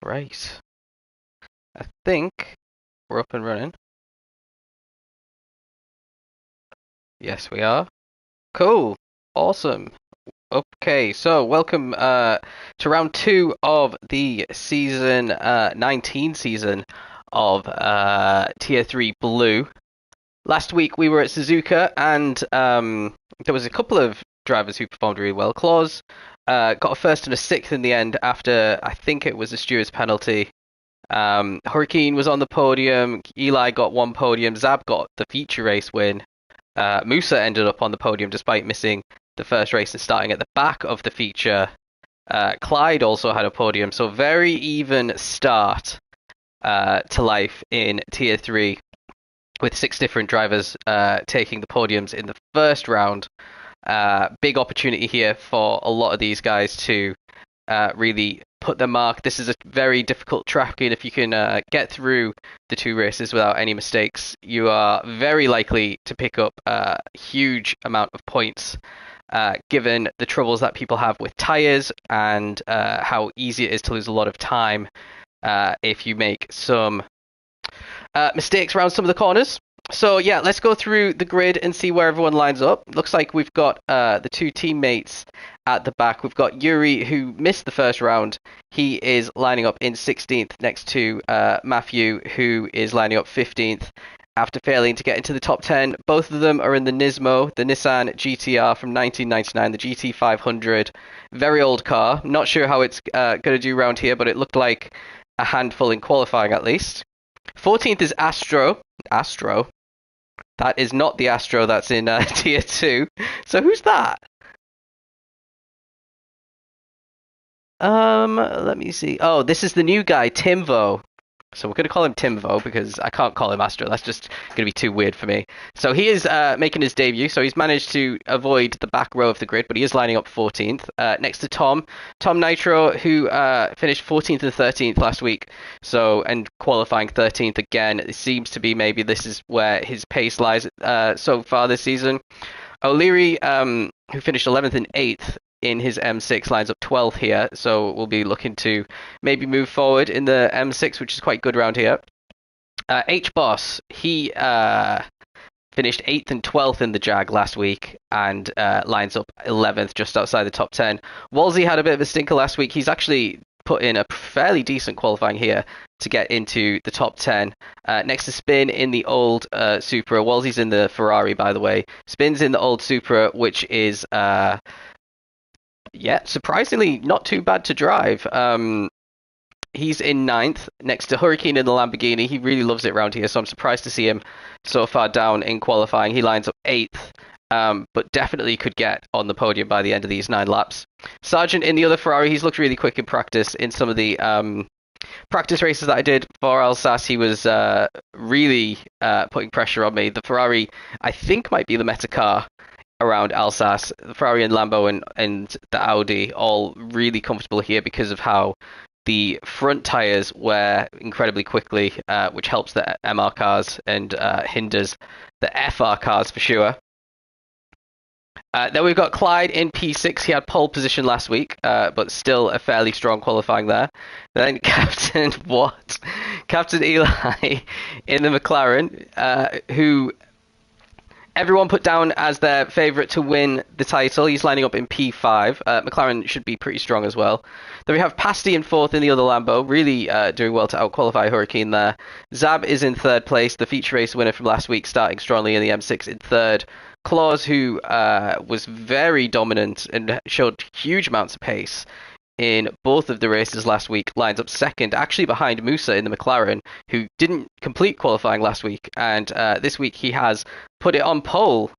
Right. I think we're up and running. Yes, we are. Cool. Awesome. Okay, so welcome to round two of the season 19 season of Tier 3 Blue. Last week we were at Suzuka and there was a couple of drivers who performed really well. Claus got a first and a sixth in the end after I think it was a steward's penalty. Hurricane was on the podium. Eli got one podium. Zab got the feature race win. Musa ended up on the podium despite missing the first race and starting at the back of the feature. Clyde also had a podium, so very even start to life in Tier 3 with 6 different drivers taking the podiums in the first round. Big opportunity here for a lot of these guys to really put their mark. This is a very difficult track, and if you can get through the 2 races without any mistakes, you are very likely to pick up a huge amount of points, given the troubles that people have with tires and how easy it is to lose a lot of time if you make some mistakes around some of the corners. So yeah, let's go through the grid and see where everyone lines up. Looks like we've got the 2 teammates at the back. We've got Yuri, who missed the first round. He is lining up in 16th next to Matthew, who is lining up 15th after failing to get into the top 10. Both of them are in the Nismo, the Nissan GTR from 1999, the GT500. Very old car. Not sure how it's going to do around here, but it looked like a handful in qualifying at least. 14th is Astro. Astro? That is not the Astro that's in Tier 2. So who's that? Let me see. Oh, this is the new guy, Timvo. So we're going to call him Timvo because I can't call him Astro. That's just going to be too weird for me. So he is making his debut. So he's managed to avoid the back row of the grid, but he is lining up 14th. Next to Tom Nitro, who finished 14th and 13th last week. So, and qualifying 13th again. It seems to be maybe this is where his pace lies so far this season. O'Leary, who finished 11th and 8th in his M6, lines up 12th here, so we'll be looking to maybe move forward in the M6, which is quite good around here. H-Boss, he finished 8th and 12th in the Jag last week and lines up 11th, just outside the top 10. Wolsey had a bit of a stinker last week. He's actually put in a fairly decent qualifying here to get into the top 10. Next to Spin in the old Supra. Wolsey's in the Ferrari, by the way. Spin's in the old Supra, which is yeah, surprisingly not too bad to drive. He's in 9th, next to Hurricane in the Lamborghini. He really loves it around here, so I'm surprised to see him so far down in qualifying. He lines up 8th, but definitely could get on the podium by the end of these 9 laps. Sargent in the other Ferrari. He's looked really quick in practice. In some of the practice races that I did for Alsace, he was really putting pressure on me. The Ferrari, I think, might be the meta car around Alsace. The Ferrari and Lambo and the Audi all really comfortable here because of how the front tires wear incredibly quickly, which helps the MR cars and hinders the FR cars for sure. Then we've got Clyde in P6. He had pole position last week, but still a fairly strong qualifying there. Then Captain Eli in the McLaren, who everyone put down as their favourite to win the title. He's lining up in P5. McLaren should be pretty strong as well. Then we have Pasty in 4th in the other Lambo, really doing well to outqualify Hurricane there. Zab is in 3rd place, the feature race winner from last week, starting strongly in the M6 in 3rd. Claus, who was very dominant and showed huge amounts of pace in both of the races last week, lines up 2nd, actually behind Musa in the McLaren, who didn't complete qualifying last week, and this week he has put it on pole.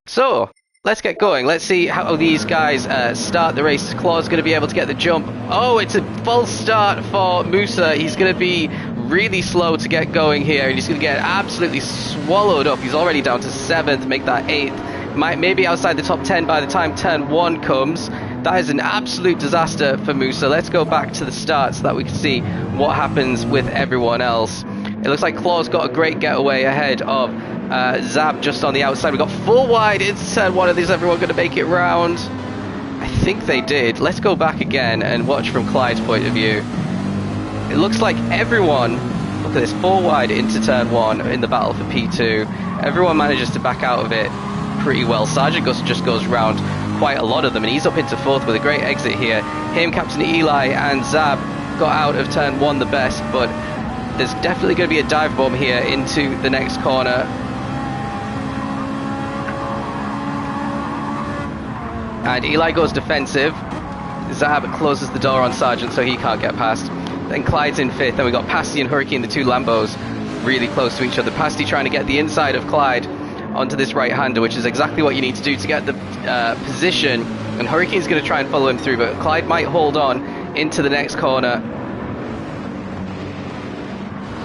So let's get going. Let's see how these guys start the race. Claus going to be able to get the jump. Oh, it's a false start for Musa. He's going to be really slow to get going here, and he's going to get absolutely swallowed up. He's already down to 7th, make that 8th. Maybe outside the top 10 by the time turn 1 comes. That is an absolute disaster for Musa. Let's go back to the start so that we can see what happens with everyone else. It looks like Claw's got a great getaway ahead of Zab just on the outside. We've got full wide into turn 1. Is everyone going to make it round? I think they did. Let's go back again and watch from Clyde's point of view. It looks like everyone, look at this, 4 wide into turn 1 in the battle for P2. Everyone manages to back out of it pretty well. Sergeant Gus just goes round quite a lot of them, and he's up into 4th with a great exit here. Him, Captain Eli, and Zab got out of turn 1 the best, but there's definitely going to be a dive bomb here into the next corner. And Eli goes defensive. Zab closes the door on Sergeant so he can't get past. Then Clyde's in 5th, and we got Pasty and Hurricane, the 2 Lambos, really close to each other. Pasty trying to get the inside of Clyde onto this right-hander, which is exactly what you need to do to get the position. And Hurricane's going to try and follow him through, but Clyde might hold on into the next corner.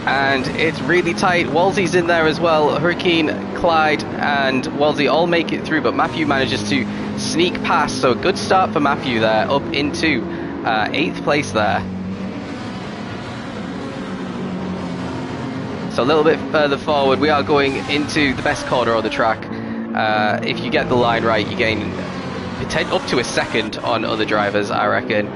And it's really tight. Wolsey's in there as well. Hurricane, Clyde, and Wolsey all make it through, but Matthew manages to sneak past. So a good start for Matthew there, up into 8th place there. So a little bit further forward, we are going into the best corner on the track. If you get the line right, you gain up to a second on other drivers, I reckon.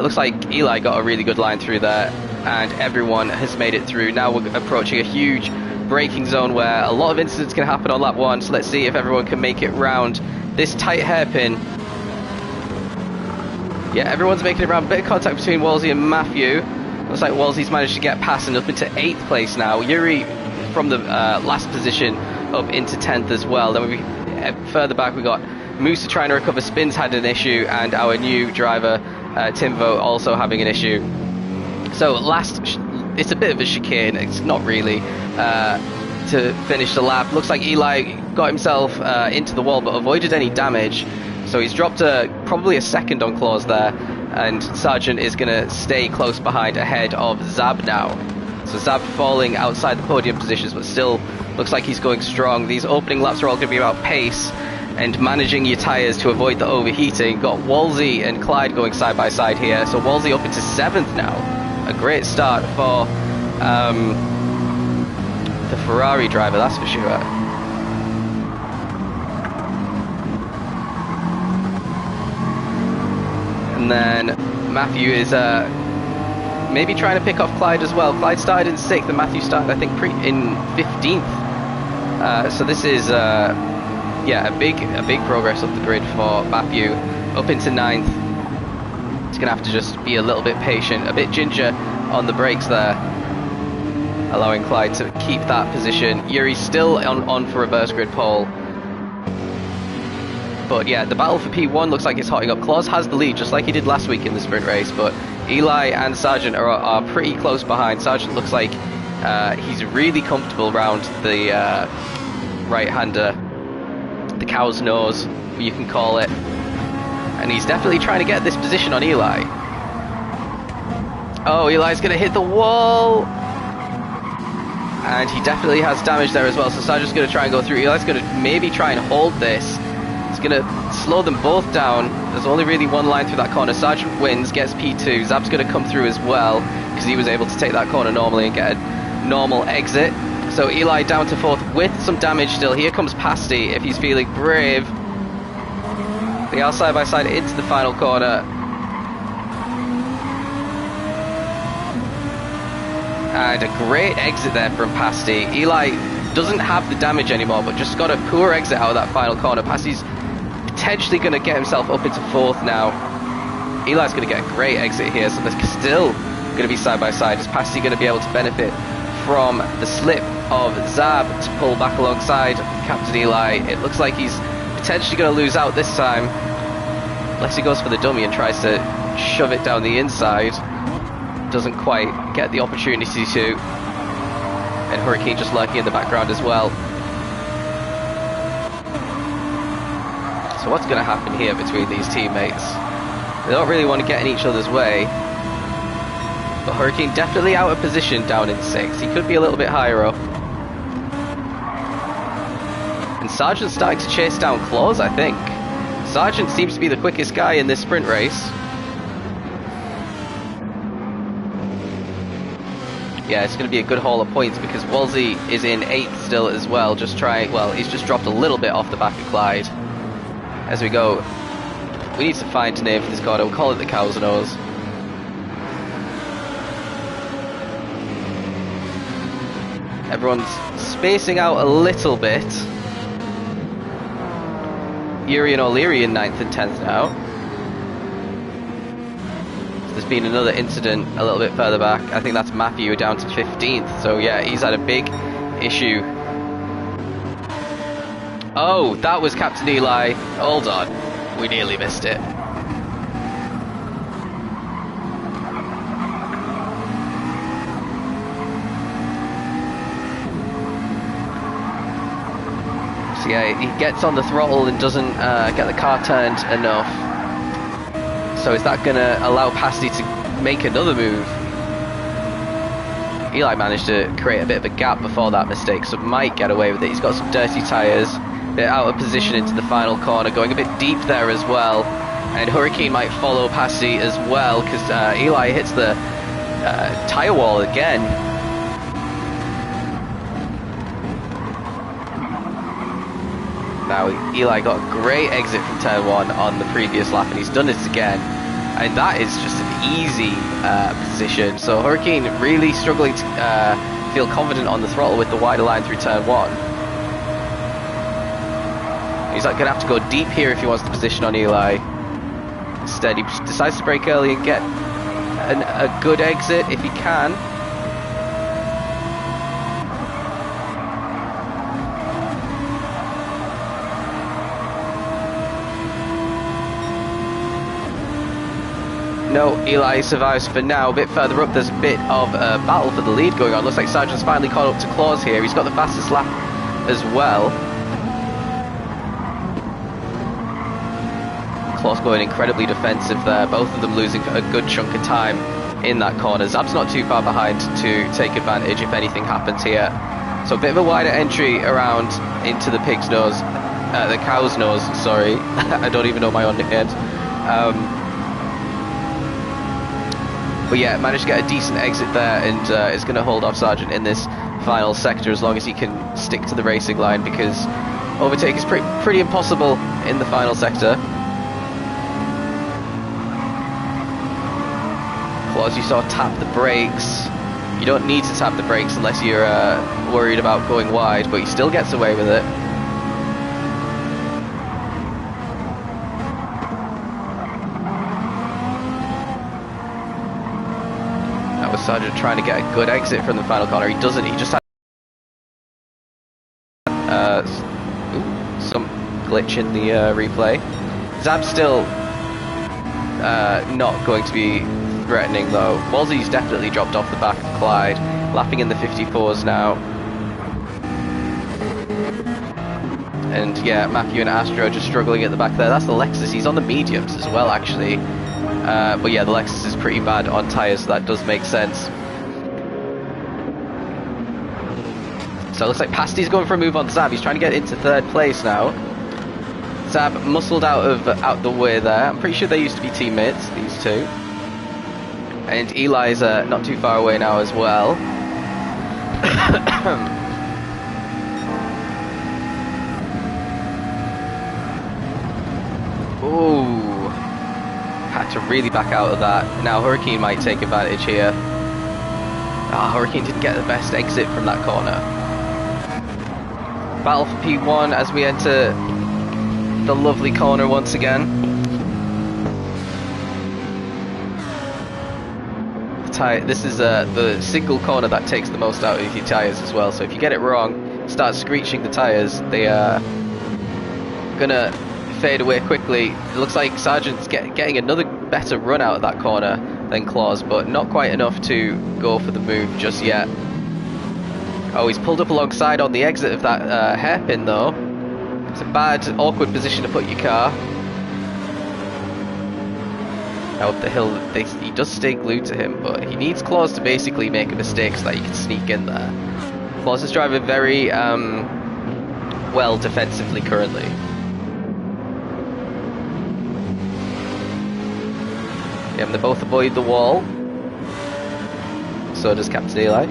Looks like Eli got a really good line through there, and everyone has made it through. Now we're approaching a huge braking zone where a lot of incidents can happen on lap 1, so let's see if everyone can make it round this tight hairpin. Yeah, everyone's making it round. Bit of contact between Wolsey and Matthew. Looks like Wolsey's managed to get past and up into 8th place now. Yuri from the last position up into 10th as well. Then further back we got Musa trying to recover. Spins had an issue, and our new driver Timvo also having an issue. So it's a bit of a chicane. It's not really to finish the lap. Looks like Eli got himself into the wall but avoided any damage. So he's dropped probably a second on claws there, and Sargent is going to stay close behind ahead of Zab now. So Zab falling outside the podium positions, but still looks like he's going strong. These opening laps are all going to be about pace and managing your tyres to avoid the overheating. Got Wolsey and Clyde going side by side here. So Wolsey up into 7th now. A great start for the Ferrari driver, that's for sure. And then Matthew is maybe trying to pick off Clyde as well. Clyde started in 6th and Matthew started, I think, in 15th. So this is yeah, a big progress up the grid for Matthew. Up into 9th. He's going to have to just be a little bit patient, a bit ginger on the brakes there, allowing Clyde to keep that position. Yuri's still on for reverse grid pole. But yeah, the battle for P1 looks like it's hotting up. Claus has the lead, just like he did last week in the sprint race, but Eli and Sargent are pretty close behind. Sargent looks like he's really comfortable round the right-hander, the cow's nose, you can call it. And he's definitely trying to get this position on Eli. Oh, Eli's going to hit the wall! And he definitely has damage there as well, so Sargent's going to try and go through. Eli's going to maybe try and hold this. It's going to slow them both down. There's only really one line through that corner. Sargent wins, gets P2. Zab's going to come through as well, because he was able to take that corner normally and get a normal exit. So Eli down to 4th with some damage still. Here comes Pasty if he's feeling brave. They are side by side into the final corner. And a great exit there from Pasty. Eli doesn't have the damage anymore, but just got a poor exit out of that final corner. Pasty's potentially going to get himself up into 4th now. Eli's going to get a great exit here, so they're still going to be side by side. Is Pasty going to be able to benefit from the slip of Zab to pull back alongside Captain Eli? It looks like he's potentially going to lose out this time, unless he goes for the dummy and tries to shove it down the inside. Doesn't quite get the opportunity to. And Hurricane just lurking in the background as well. So what's going to happen here between these teammates? They don't really want to get in each other's way. But Hurricane definitely out of position down in 6th. He could be a little bit higher up. And Sargent's starting to chase down Claus, I think. Sargent seems to be the quickest guy in this sprint race. Yeah, it's going to be a good haul of points because Wolsey is in 8th still as well. Well, he's just dropped a little bit off the back of Clyde. As we go, we need to find a name for this corner. We'll call it the cow's nose. Everyone's spacing out a little bit. Yuri and O'Leary in 9th and 10th now. There's been another incident a little bit further back. I think that's Matthew down to 15th. So yeah, he's had a big issue. Oh, that was Captain Eli. Hold on. We nearly missed it. So yeah, he gets on the throttle and doesn't get the car turned enough. So is that going to allow Pasti to make another move? Eli managed to create a bit of a gap before that mistake, so might get away with it. He's got some dirty tyres, a bit out of position into the final corner, going a bit deep there as well. And Hurricane might follow Pasti as well, because Eli hits the tyre wall again. Now, Eli got a great exit from turn 1 on the previous lap, and he's done it again. And that is just an easy position. So Hurricane really struggling to feel confident on the throttle with the wider line through turn 1. He's like going to have to go deep here if he wants the position on Eli. Instead, he decides to brake early and get a good exit if he can. No, Eli survives for now. A bit further up, there's a bit of a battle for the lead going on. Looks like Sargent's finally caught up to Claus here. He's got the fastest lap as well. Claus going incredibly defensive there. Both of them losing a good chunk of time in that corner. Zab's not too far behind to take advantage if anything happens here. So a bit of a wider entry around into the pig's nose. The cow's nose, sorry. I don't even know my own names. But yeah, managed to get a decent exit there, and is going to hold off Sargent in this final sector as long as he can stick to the racing line, because overtake is pretty impossible in the final sector. Claus, you saw tap the brakes. You don't need to tap the brakes unless you're worried about going wide, but he still gets away with it. Sargent trying to get a good exit from the final corner. He doesn't. He just had some glitch in the replay. Zab's still not going to be threatening though. Wolsey's definitely dropped off the back of Clyde, lapping in the 54s now. And yeah, Matthew and Astro just struggling at the back there. That's the Lexus. He's on the mediums as well, actually. But yeah, the Lexus is pretty bad on tyres, so that does make sense. So it looks like Pasti's going for a move on Zab. He's trying to get into 3rd place now. Zab muscled out the way there. I'm pretty sure they used to be teammates, these two. And Eli's not too far away now as well. Ooh. Had to really back out of that. Now Hurricane might take advantage here. Hurricane didn't get the best exit from that corner. Battle for P1 as we enter the lovely corner once again. This is the single corner that takes the most out of your tyres as well, so if you get it wrong, start screeching the tyres, they are gonna fade away quickly. It looks like Sargent's getting another better run out of that corner than Claus, but not quite enough to go for the move just yet. Oh, he's pulled up alongside on the exit of that hairpin though. It's a bad, awkward position to put your car. Now up the hill, he does stay glued to him, but he needs Claus to basically make a mistake so that he can sneak in there. Claus is driving very well defensively currently. Yeah, they both avoid the wall. So does Captain Eli.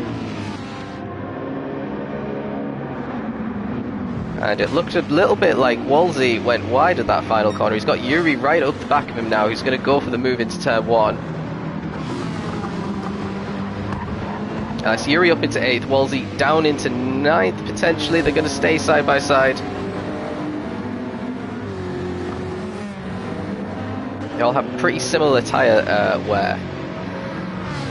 And it looked a little bit like Wolsey went wide at that final corner. He's got Yuri right up the back of him now. He's going to go for the move into turn 1. So Yuri up into 8th, Wolsey down into 9th potentially. They're going to stay side by side. They all have pretty similar tyre wear.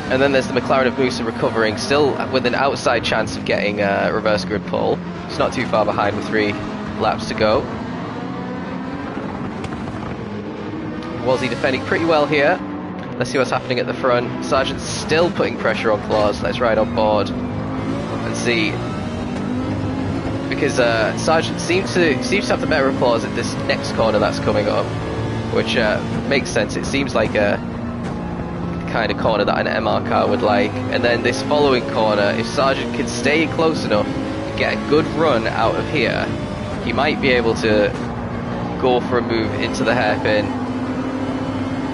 And then there's the McLaren of Musa recovering, still with an outside chance of getting reverse grid pole. It's not too far behind with 3 laps to go. Wolsey defending pretty well here. Let's see what's happening at the front. Sargent's still putting pressure on Claus. Let's ride on board and see. Because Sargent seems to have the better of Claus at this next corner that's coming up, which makes sense. It seems like a kind of corner that an MR car would like. And then this following corner, if Sargent can stay close enough to get a good run out of here, he might be able to go for a move into the hairpin.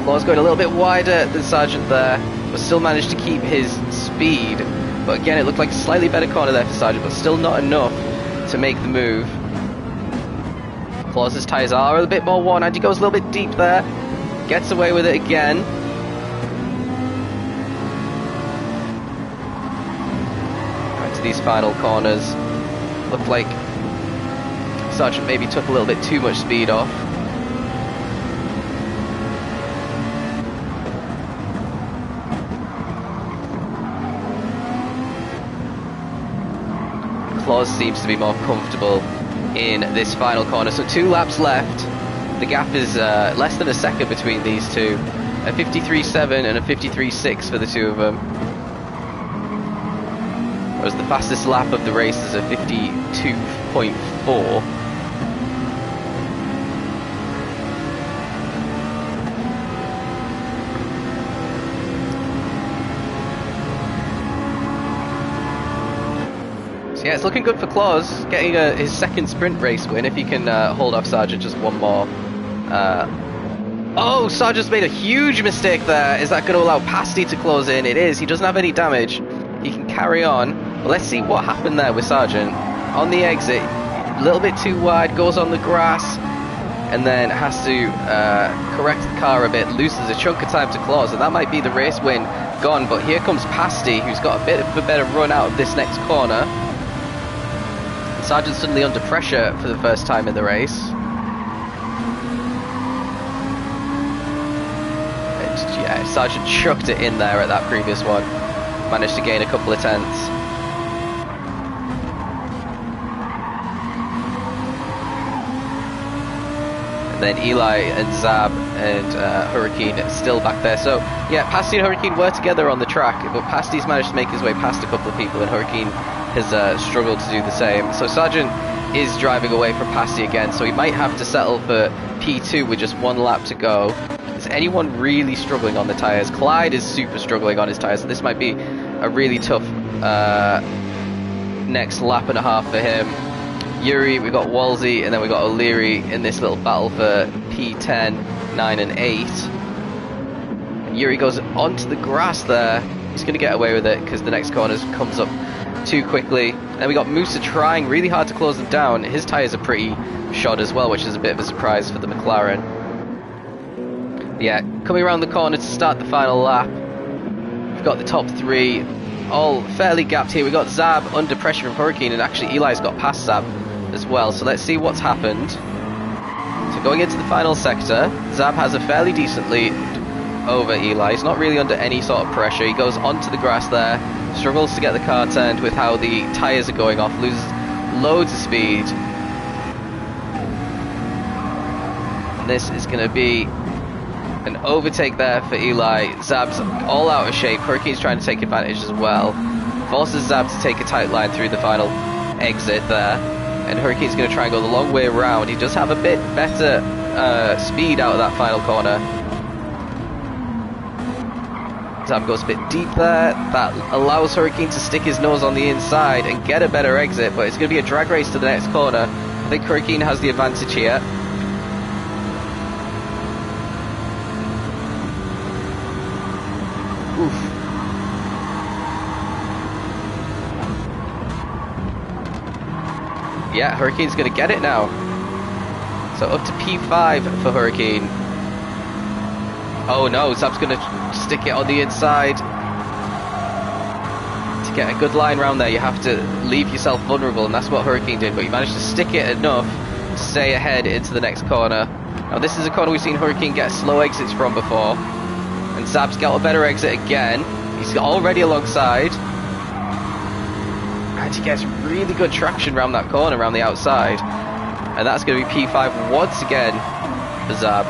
Claus going a little bit wider than Sargent there, but still managed to keep his speed. But again, it looked like a slightly better corner there for Sargent, but still not enough to make the move. Claus's tyres are a bit more worn, and he goes a little bit deep there. Gets away with it again. Right to these final corners. Looked like Sargent maybe took a little bit too much speed off. Claus seems to be more comfortable in this final corner. So 2 laps left. The gap is less than a second between these two. A 53.7 and a 53.6 for the two of them. Whereas the fastest lap of the race is a 52.4. Yeah, it's looking good for Claus, getting his second sprint race win if he can hold off Sargent just one more. Oh, Sargent's made a huge mistake there. Is that going to allow Pasty to close in? It is. He doesn't have any damage. He can carry on. But let's see what happened there with Sargent. On the exit, a little bit too wide, goes on the grass, and then has to correct the car a bit, loses a chunk of time to Claus, and that might be the race win gone. But here comes Pasty, who's got a bit of a better run out of this next corner. Sargent's suddenly under pressure for the first time in the race. And, yeah, Sargent chucked it in there at that previous one. Managed to gain a couple of tenths. And then Eli and Zab and Hurricane still back there. So, yeah, Pasty and Hurricane were together on the track, but Pasty's managed to make his way past a couple of people, and Hurricane has struggled to do the same. So Sargent is driving away from Pasty again, so he might have to settle for P2 with just 1 lap to go. Is anyone really struggling on the tyres? Clyde is super struggling on his tyres, so this might be a really tough next lap and a half for him. Yuri, we got Wolsey, and then we got O'Leary in this little battle for P10, 9 and 8. And Yuri goes onto the grass there. He's going to get away with it because the next corner comes up too quickly. And we got Musa trying really hard to close them down. His tyres are pretty shot as well, which is a bit of a surprise for the McLaren. Yeah, coming around the corner to start the final lap. We've got the top 3 all fairly gapped here. We got Zab under pressure from Hurricane, and actually Eli's got past Zab as well. So let's see what's happened. So going into the final sector, Zab has a fairly decent lead over Eli. He's not really under any sort of pressure. He goes onto the grass there, struggles to get the car turned with how the tyres are going off, loses loads of speed. And this is going to be an overtake there for Eli. Zab's all out of shape. Hurricane's trying to take advantage as well. Forces Zab to take a tight line through the final exit there. And Hurricane's going to try and go the long way around. He does have a bit better speed out of that final corner. Zab goes a bit deep there. That allows Hurricane to stick his nose on the inside and get a better exit, but it's going to be a drag race to the next corner. I think Hurricane has the advantage here. Oof. Yeah, Hurricane's going to get it now. So up to P5 for Hurricane. Oh no, Zab's going to stick it on the inside. to get a good line around there, you have to leave yourself vulnerable, and that's what Hurricane did, but he managed to stick it enough to stay ahead into the next corner. Now this is a corner we've seen Hurricane get slow exits from before, and Zab's got a better exit again. He's already alongside, and he gets really good traction around that corner, around the outside, and that's going to be P5 once again for Zab.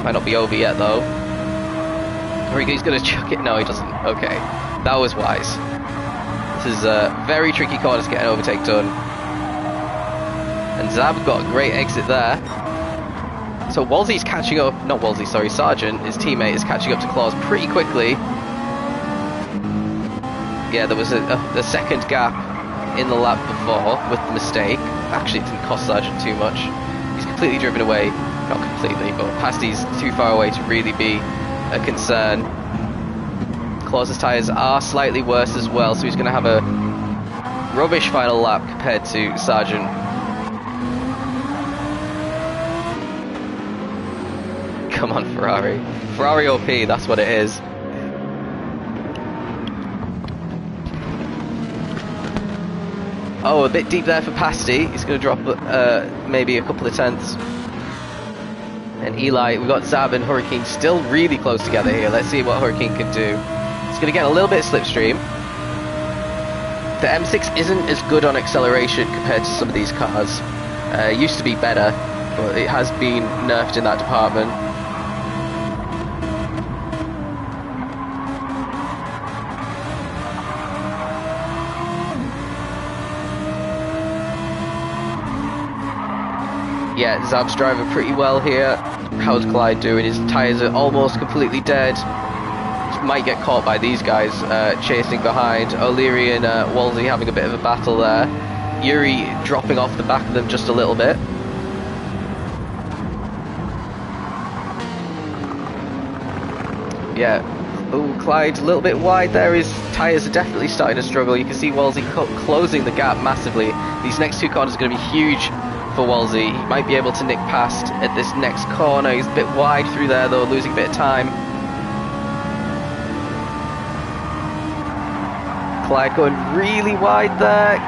Might not be over yet though. Hurricane's going to chuck it. No, he doesn't. Okay, that was wise. This is a very tricky corner to get an overtake done. And Zab got a great exit there. So Wolsey's catching up. Not Wolsey, sorry. Sargent, his teammate, is catching up to Claus pretty quickly. Yeah, there was a second gap in the lap before with the mistake. Actually, it didn't cost Sargent too much. He's completely driven away. Not completely, but Pasty's too far away to really be a concern. Claus's tyres are slightly worse as well, so he's going to have a rubbish final lap compared to Sargent. Come on, Ferrari. Ferrari OP, that's what it is. Oh, a bit deep there for Pasty. He's going to drop maybe a couple of tenths. And Eli, we've got Zab and Hurricane still really close together here. Let's see what Hurricane can do. He's going to get a little bit of slipstream. The M6 isn't as good on acceleration compared to some of these cars. It used to be better, but it has been nerfed in that department. Yeah, Zab's driving pretty well here. How's Clyde doing? His tyres are almost completely dead. He might get caught by these guys chasing behind. O'Leary and Wolsey having a bit of a battle there. Yuri dropping off the back of them just a little bit. Yeah. Oh, Clyde a little bit wide there. His tyres are definitely starting to struggle. You can see Wolsey closing the gap massively. These next two corners are going to be huge for Wolsey. He might be able to nick past at this next corner. He's a bit wide through there though, losing a bit of time. Clyde going really wide there.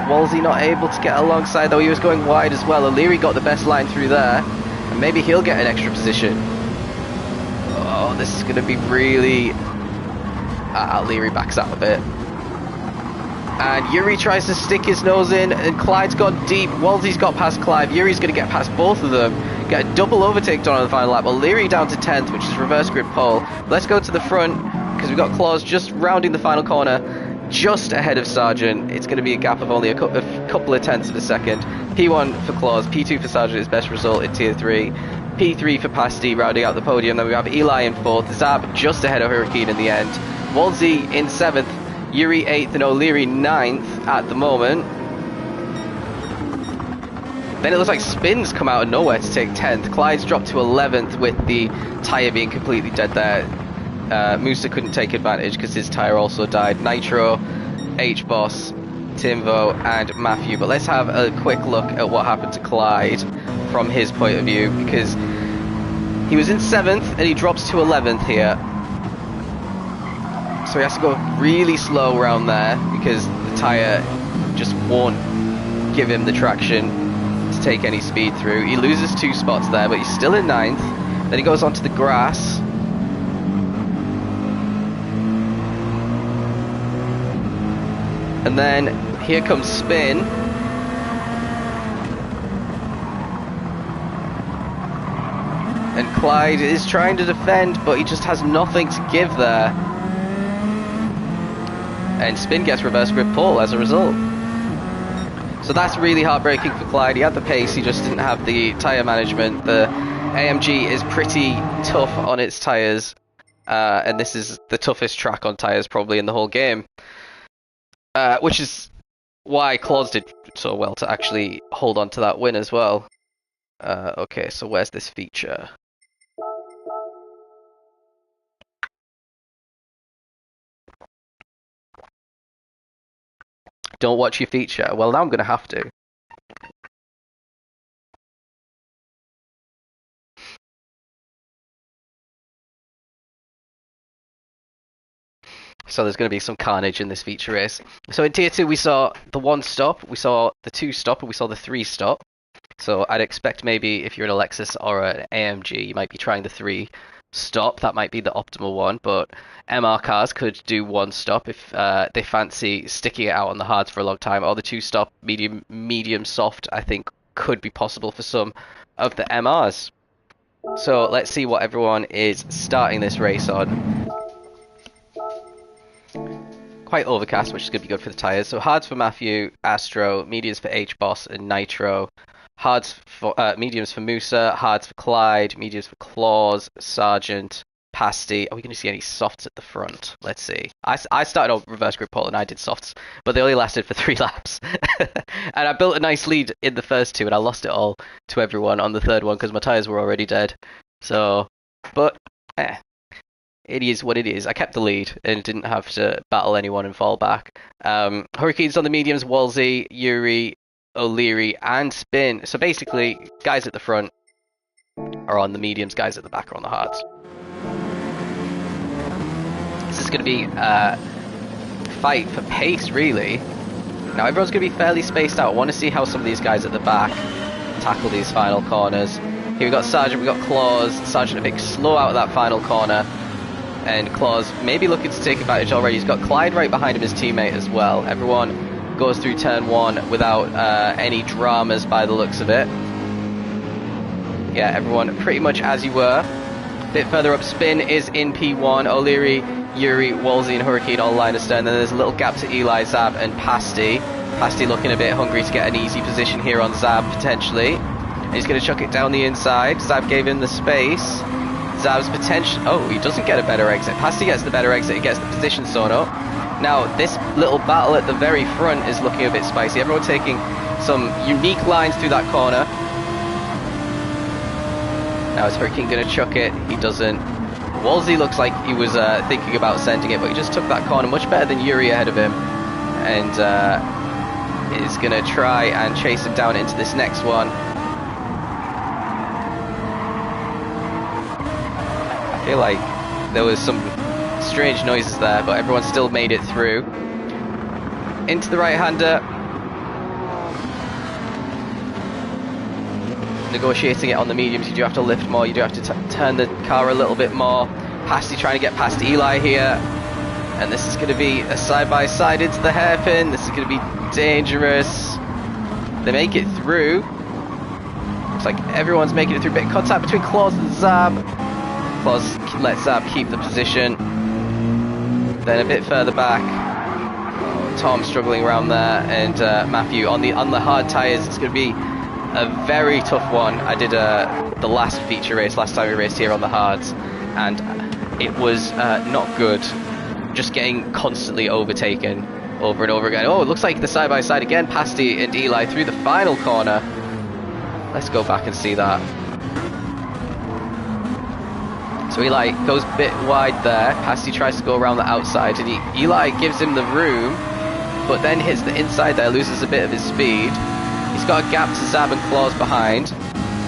Wolsey not able to get alongside though, he was going wide as well. O'Leary got the best line through there, and maybe he'll get an extra position. Oh, this is going to be really... O'Leary backs out a bit. And Yuri tries to stick his nose in, and Clyde's gone deep. Wolsey's got past Clyde. Yuri's going to get past both of them. Get a double overtake done on the final lap. O'Leary down to 10th, which is reverse grid pole. Let's go to the front, because we've got Claus just rounding the final corner, just ahead of Sargent. It's going to be a gap of only a couple of tenths of a second. P1 for Claus, P2 for Sargent, his best result in Tier 3. P3 for Pasty, rounding out the podium. Then we have Eli in 4th, Zab just ahead of Hurricane in the end. Wolsey in 7th. Yuri 8th and O'Leary 9th at the moment. Then it looks like Spin's come out of nowhere to take 10th. Clyde's dropped to 11th with the tyre being completely dead there. Musa couldn't take advantage because his tyre also died. Nitro, H-Boss, Timvo and Matthew. But let's have a quick look at what happened to Clyde from his point of view, because he was in 7th and he drops to 11th here. So he has to go really slow around there because the tyre just won't give him the traction to take any speed through. He loses 2 spots there, but he's still in 9th. Then he goes onto the grass. And then here comes Spin. And Clyde is trying to defend, but he just has nothing to give there. And Spin gets reverse grip pole as a result. So that's really heartbreaking for Clyde. He had the pace, he just didn't have the tyre management. The AMG is pretty tough on its tyres, and this is the toughest track on tyres probably in the whole game. Which is why Claus did so well to actually hold on to that win as well. Okay, so where's this feature? Don't watch your feature. Well, now I'm going to have to. So there's going to be some carnage in this feature race. So in Tier 2 we saw the 1 stop, we saw the 2 stop, and we saw the 3 stop. So I'd expect maybe if you're an Lexus or an AMG, you might be trying the 3 stop. That might be the optimal one, but MR cars could do 1 stop if they fancy sticking it out on the hards for a long time, or the 2 stop, medium soft, I think could be possible for some of the MRs. So let's see what everyone is starting this race on. Quite overcast, which is going to be good for the tyres. So hards for Matthew, Astro, mediums for H-Boss and Nitro, hards for mediums for Musa, hards for Clyde, mediums for Claus, Sargent, Pasty. Are we going to see any softs at the front? Let's see. I started on reverse grip pole and I did softs, but they only lasted for 3 laps. And I built a nice lead in the first 2 and I lost it all to everyone on the third one because my tyres were already dead. So, but it is what it is. I kept the lead and didn't have to battle anyone and fall back. Hurricanes on the mediums, Wolsey, Yuri, O'Leary, and Spin. So basically, guys at the front are on the mediums, guys at the back are on the hards. This is going to be a fight for pace, really. Now everyone's going to be fairly spaced out. I want to see how some of these guys at the back tackle these final corners. Here we've got Sargent, we've got Claus. Sargent a bit slow out of that final corner. And Claus maybe looking to take advantage already. He's got Clyde right behind him, his teammate as well. Everyone goes through turn 1 without any dramas by the looks of it. Yeah, everyone pretty much as you were. A bit further up, Spin is in P1. O'Leary, Yuri, Wolsey and Hurricane all line astern. Then there's a little gap to Eli, Zab and Pasty. Pasty looking a bit hungry to get an easy position here on Zab potentially. And he's going to chuck it down the inside. Zab gave him the space. Zab's potential. Oh, he doesn't get a better exit. Pasty gets the better exit. He gets the position sewn up. Now, this little battle at the very front is looking a bit spicy. Everyone taking some unique lines through that corner. Now, is Hurricane going to chuck it? He doesn't. Wolsey looks like he was thinking about sending it, but he just took that corner much better than Yuri ahead of him. And is going to try and chase him down into this next one. I feel like there was some strange noises there, but everyone still made it through. Into the right-hander. Negotiating it on the mediums, you do have to lift more, you do have to turn the car a little bit more. Pasty trying to get past Eli here. And this is going to be a side-by-side into the hairpin. This is going to be dangerous. They make it through. Looks like everyone's making it through. Bit of contact between Claus and Zab. Claus lets Zab keep the position. Then a bit further back, Tom struggling around there, and Matthew on the hard tyres. It's going to be a very tough one. I did the last feature race last time we raced here on the hards, and it was not good. Just getting constantly overtaken over and over again. Oh, it looks like the side by side again. Pasty and Eli through the final corner. Let's go back and see that. So Eli goes a bit wide there. Pasty tries to go around the outside, and Eli gives him the room, but then hits the inside there, loses a bit of his speed. He's got a gap to Zab and Claus behind,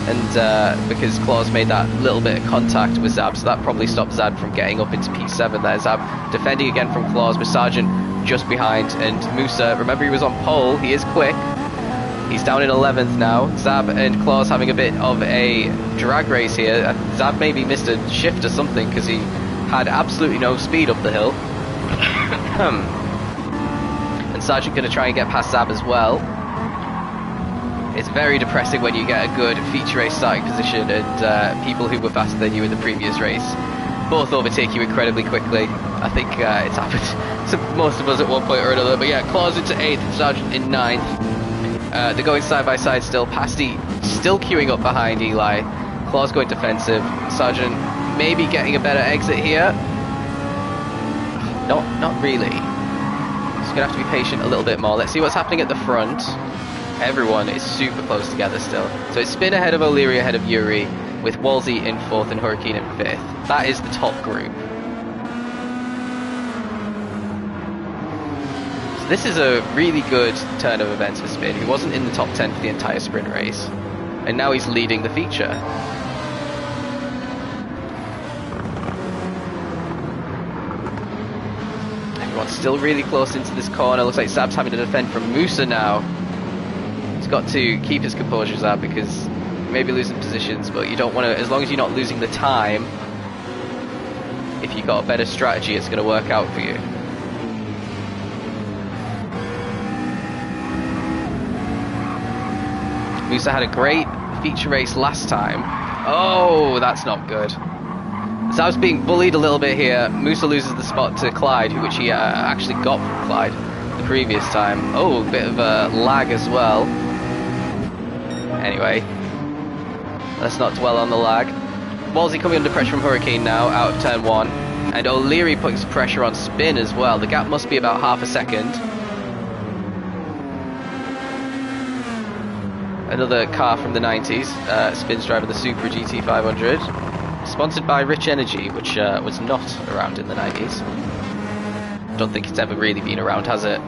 and because Claus made that little bit of contact with Zab, so that probably stopped Zab from getting up into P7 there. Zab defending again from Claus, with Sargent just behind, and Musa, remember he was on pole, he is quick. He's down in 11th now. Zab and Claus having a bit of a drag race here. Zab maybe missed a shift or something because he had absolutely no speed up the hill. And Sargent going to try and get past Zab as well. It's very depressing when you get a good feature race starting position and people who were faster than you in the previous race both overtake you incredibly quickly. I think it's happened to most of us at one point or another. But yeah, Claus into 8th, Sargent in 9th. They're going side by side still. Pasty still queuing up behind Eli. Claus going defensive. Sargent maybe getting a better exit here. Not really. Just gonna have to be patient a little bit more. Let's see what's happening at the front. Everyone is super close together still. So it's Spin ahead of O'Leary, ahead of Yuri, with Wolsey in 4th and Hurricane in 5th. That is the top group. This is a really good turn of events for Spin. He wasn't in the top 10 for the entire sprint race, and now he's leading the feature. Everyone's still really close into this corner. Looks like Zab's having to defend from Musa now. He's got to keep his composure, Zab, because you may be losing positions, but you don't want to, as long as you're not losing the time, if you've got a better strategy, it's going to work out for you. Musa had a great feature race last time. Oh, that's not good. Zab's being bullied a little bit here. Musa loses the spot to Clyde, which he actually got from Clyde the previous time. Oh, a bit of a lag as well. Anyway, let's not dwell on the lag. Wolsey coming under pressure from Hurricane now, out of turn 1. And O'Leary puts pressure on Spin as well. The gap must be about half a second. Another car from the 90s. Spin's driving the Supra GT500. Sponsored by Rich Energy, which was not around in the 90s. Don't think it's ever really been around, has it?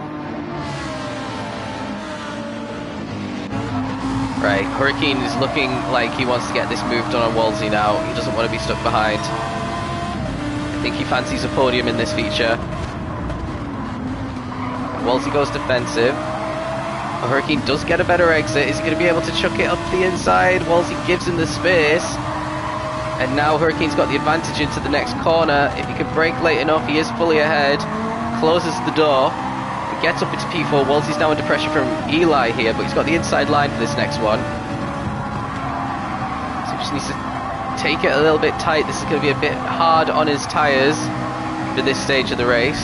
Right, Hurricane is looking like he wants to get this move done on Wolsey now. He doesn't want to be stuck behind. I think he fancies a podium in this feature. Wolsey goes defensive. Hurricane does get a better exit. Is he going to be able to chuck it up the inside? Wolsey gives him the space. And now Hurricane's got the advantage into the next corner. If he can brake late enough, he is fully ahead. Closes the door. Gets up into P4. Wolsey's now under pressure from Eli here, but he's got the inside line for this next one. So he just needs to take it a little bit tight. This is going to be a bit hard on his tyres for this stage of the race.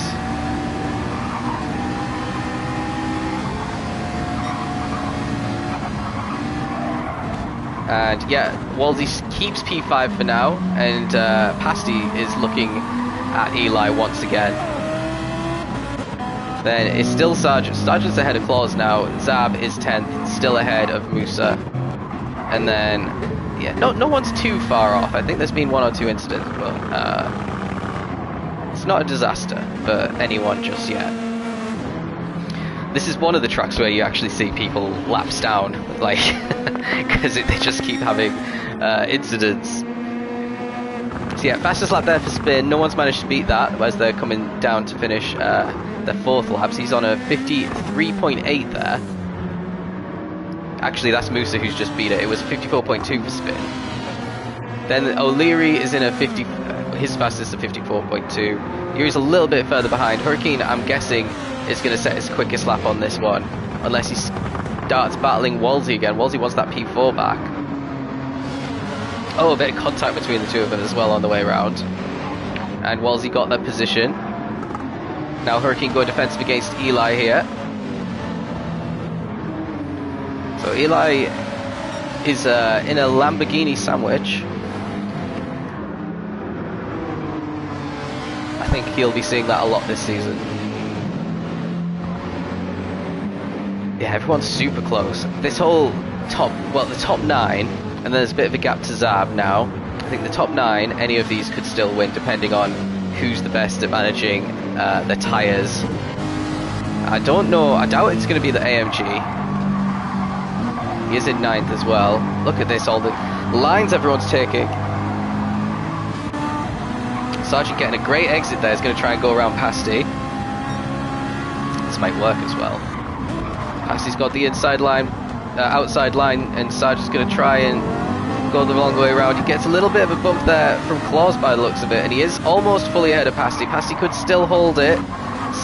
And yeah, Wolsey keeps P5 for now, and Pasty is looking at Eli once again. Then it's still Sargent. Sargent's ahead of Claus now. Zab is 10th, still ahead of Musa. And then, yeah, no one's too far off. I think there's been one or two incidents, but it's not a disaster for anyone just yet. This is one of the tracks where you actually see people laps down, like, because they just keep having incidents. So yeah, fastest lap there for Spin. No one's managed to beat that as they're coming down to finish their 4th laps. He's on a 53.8 there. Actually, that's Musa who's just beat it. It was 54.2 for Spin. Then O'Leary is in a 50. His fastest at 54.2. He's a little bit further behind. Hurricane, I'm guessing, is going to set his quickest lap on this one, unless he starts battling Wolsey again. Wolsey wants that P4 back. Oh, a bit of contact between the two of them as well on the way around. And Wolsey got that position. Now Hurricane going defensive against Eli here. So Eli is in a Lamborghini sandwich. I think he'll be seeing that a lot this season. Yeah, everyone's super close. This whole the top 9, and then there's a bit of a gap to Zab now. I think the top 9, any of these could still win depending on who's the best at managing the tyres. I don't know, I doubt it's going to be the AMG. He is in 9th as well. Look at this, all the lines everyone's taking. Sargent getting a great exit there. He's going to try and go around Pasty. This might work as well. Pasty's got the inside line, outside line, and Sargent's going to try and go the long way around. He gets a little bit of a bump there from Claus by the looks of it, and he is almost fully ahead of Pasty. Pasty could still hold it.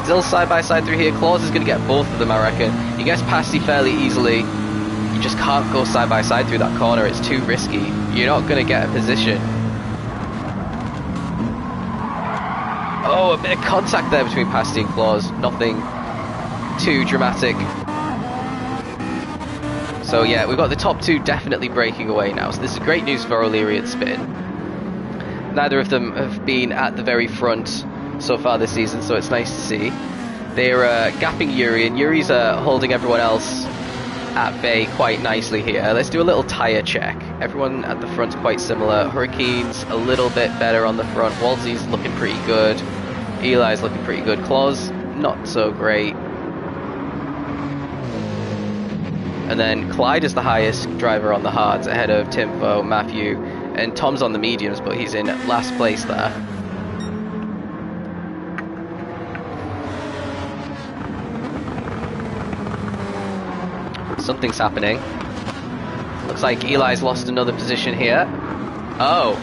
Still side by side through here. Claus is going to get both of them, I reckon. He gets Pasty fairly easily. You just can't go side by side through that corner. It's too risky. You're not going to get a position. Oh, a bit of contact there between Pasty and Claus. Nothing too dramatic. So yeah, we've got the top 2 definitely breaking away now. So this is great news for O'Leary and Spin. Neither of them have been at the very front so far this season, so it's nice to see. They're gapping Yuri, and Yuri's holding everyone else at bay quite nicely here. Let's do a little tyre check. Everyone at the front's quite similar. Hurricane's a little bit better on the front. Wolsey's looking pretty good. Eli's looking pretty good. Claus, not so great. And then Clyde is the highest driver on the hards, ahead of Timfo, Matthew, and Tom's on the mediums, but he's in last place there. Something's happening. Looks like Eli's lost another position here. Oh.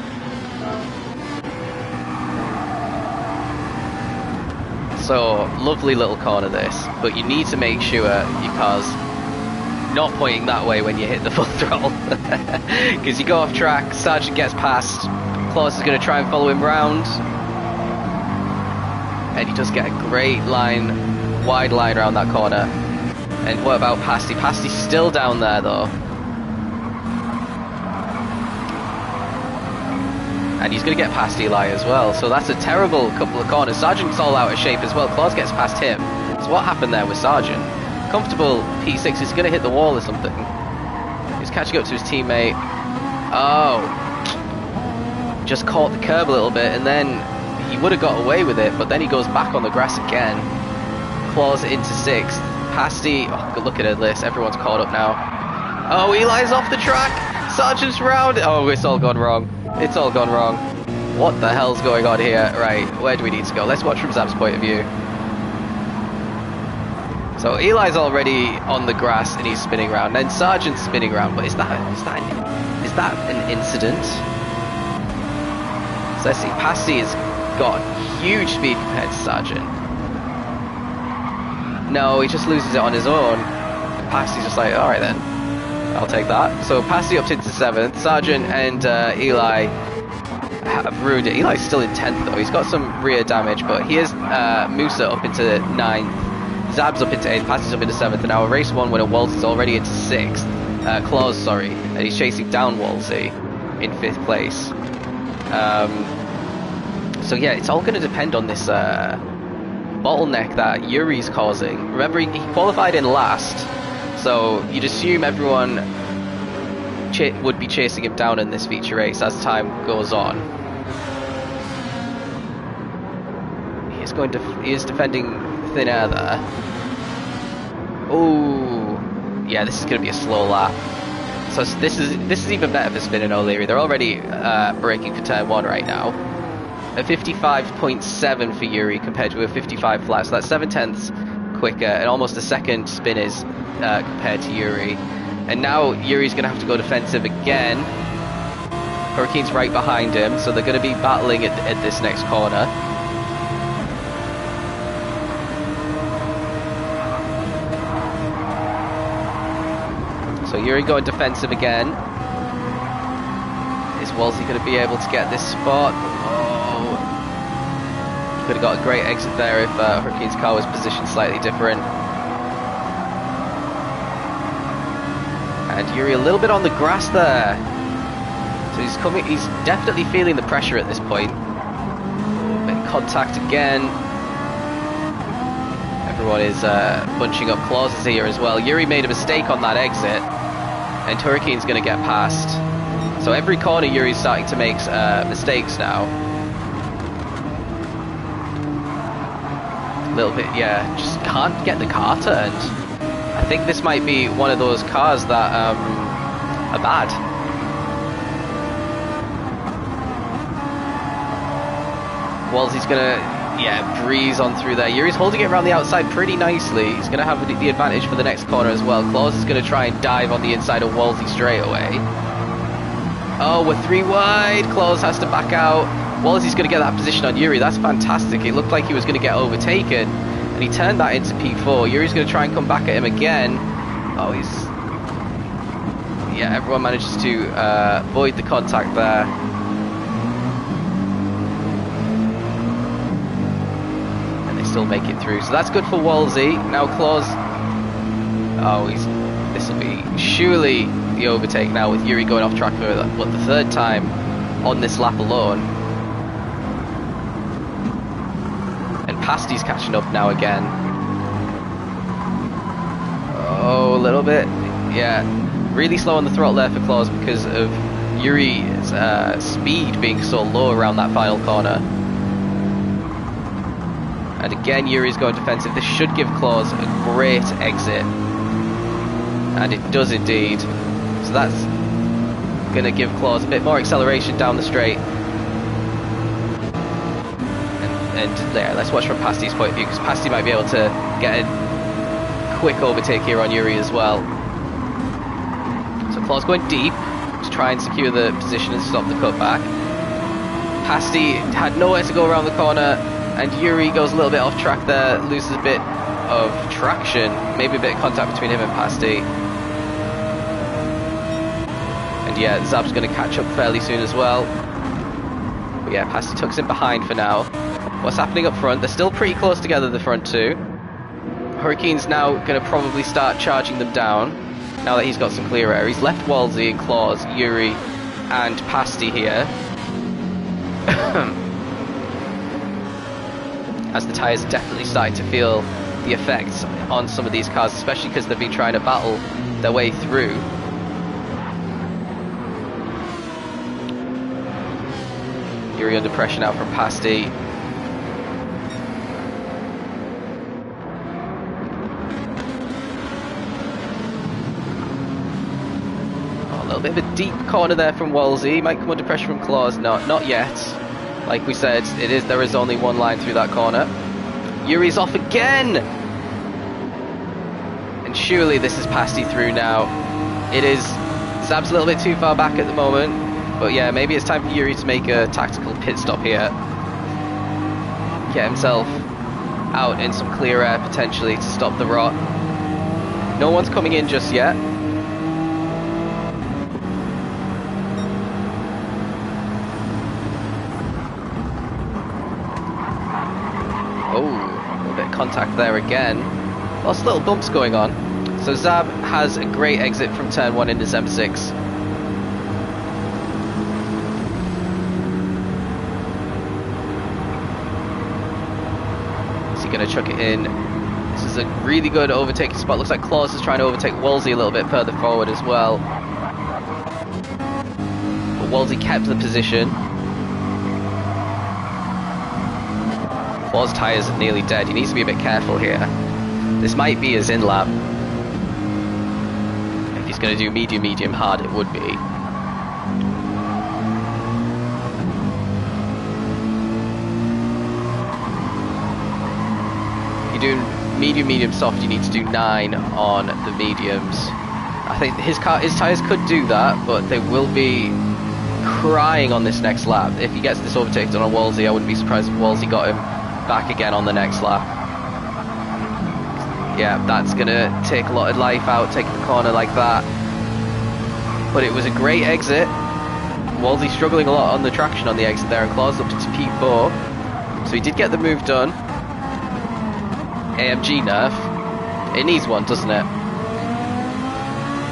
So, lovely little corner this, but you need to make sure your car's not pointing that way when you hit the full throttle. Because you go off track, Sargent gets past, Claus is going to try and follow him round. And he does get a great line, wide line around that corner. And what about Pasty? Pasty's still down there though. And he's going to get past Eli as well. So that's a terrible couple of corners. Sargent's all out of shape as well. Claus gets past him. So what happened there with Sargent? Comfortable P6 is going to hit the wall or something. He's catching up to his teammate. Oh. Just caught the curb a little bit and then he would have got away with it, but then he goes back on the grass again. Claus into 6th. Pasty, oh, good look at this. Everyone's caught up now. Oh, Eli's off the track. Sargent's round. Oh, it's all gone wrong. It's all gone wrong. What the hell's going on here? Right, where do we need to go? Let's watch from Zab's point of view. So Eli's already on the grass and he's spinning around. Then Sargent's spinning around, but is that an incident? So let's see. Pasty has got huge speed compared to Sargent. No, he just loses it on his own. Pasty's just like, alright then, I'll take that. So Pasty up into 7th. Sargent and Eli have ruined it. Eli's still in 10th though. He's got some rear damage, but here's Musa up into 9th. Zab's up into 8th. Pasty's up into 7th. And our race 1 winner Wolsey's already into 6th. Claus, sorry. And he's chasing down Wolsey in 5th place. So yeah, it's all going to depend on this bottleneck that Yuri's causing. Remember, he qualified in last, so you'd assume everyone would be chasing him down in this feature race as time goes on. He is defending thin air there. Oh, yeah, this is going to be a slow lap. So this is even better for Spin and O'Leary. They're already braking for turn 1 right now. A 55.7 for Yuri compared to a 55 flat, so that's 7/10 quicker and almost a second spin is compared to Yuri. And now Yuri's going to have to go defensive again. Hurricane's right behind him, so they're going to be battling at this next corner. So Yuri going defensive again. Is Wolsey going to be able to get this spot? Could have got a great exit there if Hurricane's car was positioned slightly different. And Yuri a little bit on the grass there. So he's definitely feeling the pressure at this point. Bit of contact again. Everyone is bunching up clauses here as well. Yuri made a mistake on that exit, and Hurricane's going to get past. So every corner Yuri's starting to make mistakes now. Little bit, yeah, just can't get the car turned. I think this might be one of those cars that are bad. Wolsey's gonna, yeah, breeze on through there. Yuri's holding it around the outside pretty nicely. He's gonna have the advantage for the next corner as well. Claus is gonna try and dive on the inside of Wolsey straight away. Oh, we're 3 wide. Claus has to back out. Wolsey's going to get that position on Yuri. That's fantastic. It looked like he was going to get overtaken, and he turned that into P4. Yuri's going to try and come back at him again. Oh, yeah, everyone manages to avoid the contact there. And they still make it through. So that's good for Wolsey. Now Claus. Oh, this will be surely the overtake now with Yuri going off track for the 3rd time on this lap alone. Pasty's catching up now again. Oh, a little bit. Yeah, really slow on the throttle there for Claus because of Yuri's speed being so low around that final corner. And again, Yuri's going defensive. This should give Claus a great exit. And it does indeed. So that's going to give Claus a bit more acceleration down the straight. And there, let's watch from Pasty's point of view, because Pasty might be able to get a quick overtake here on Yuri as well. So Claw's going deep to try and secure the position and stop the cutback. Pasty had nowhere to go around the corner, and Yuri goes a little bit off track there, loses a bit of traction, maybe a bit of contact between him and Pasty. And yeah, Zab's going to catch up fairly soon as well. But yeah, Pasty tucks in behind for now. What's happening up front? They're still pretty close together, the front two. Hurricane's now going to probably start charging them down, now that he's got some clear air. He's left Wolsey and Claws, Yuri and Pasty here. As the tyres are definitely starting to feel the effects on some of these cars, especially because they've been trying to battle their way through. Yuri under pressure now from Pasty. Oh, a little bit of a deep corner there from Wolsey. Might come under pressure from Claws. No, not yet. Like we said, there is only one line through that corner. Yuri's off again! And surely this is Pasty through now. It is. Zab's a little bit too far back at the moment. But yeah, maybe it's time for Yuri to make a tactical pit stop here. Get himself out in some clear air potentially to stop the rot. No one's coming in just yet. Oh, a little bit of contact there again. Lots of little bumps going on. So Zab has a great exit from turn 1 into M6. Is he going to chuck it in? This is a really good overtaking spot. Looks like Claus is trying to overtake Wolsey a little bit further forward as well. But Wolsey kept the position. Claw's tyres are nearly dead. He needs to be a bit careful here. This might be his in-lap. If he's going to do medium hard, it would be. If you're doing medium soft, you need to do 9 on the mediums. I think his tyres could do that, but they will be crying on this next lap. If he gets this overtaken on Wolsey, I wouldn't be surprised if Wolsey got him back again on the next lap. Yeah, that's gonna take a lot of life out, taking the corner like that. But it was a great exit. Wolsey struggling a lot on the traction on the exit there, and Claus up to P4. So he did get the move done. AMG nerf. It needs one, doesn't it?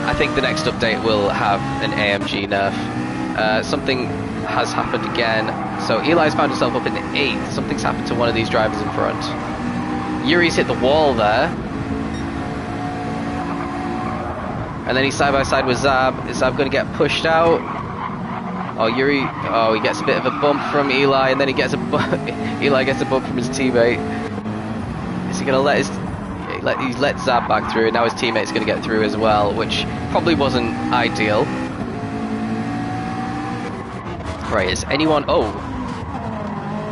I think the next update will have an AMG nerf. Something has happened again. So Eli's found himself up in 8th. Something's happened to one of these drivers in front. Yuri's hit the wall there. And then he's side by side with Zab. Is Zab going to get pushed out? Oh, Yuri. Oh, he gets a bit of a bump from Eli, and then he gets a Eli gets a bump from his teammate. Is he going to let his... He's let Zab back through, and now his teammate's going to get through as well, which probably wasn't ideal. Right, is anyone... Oh!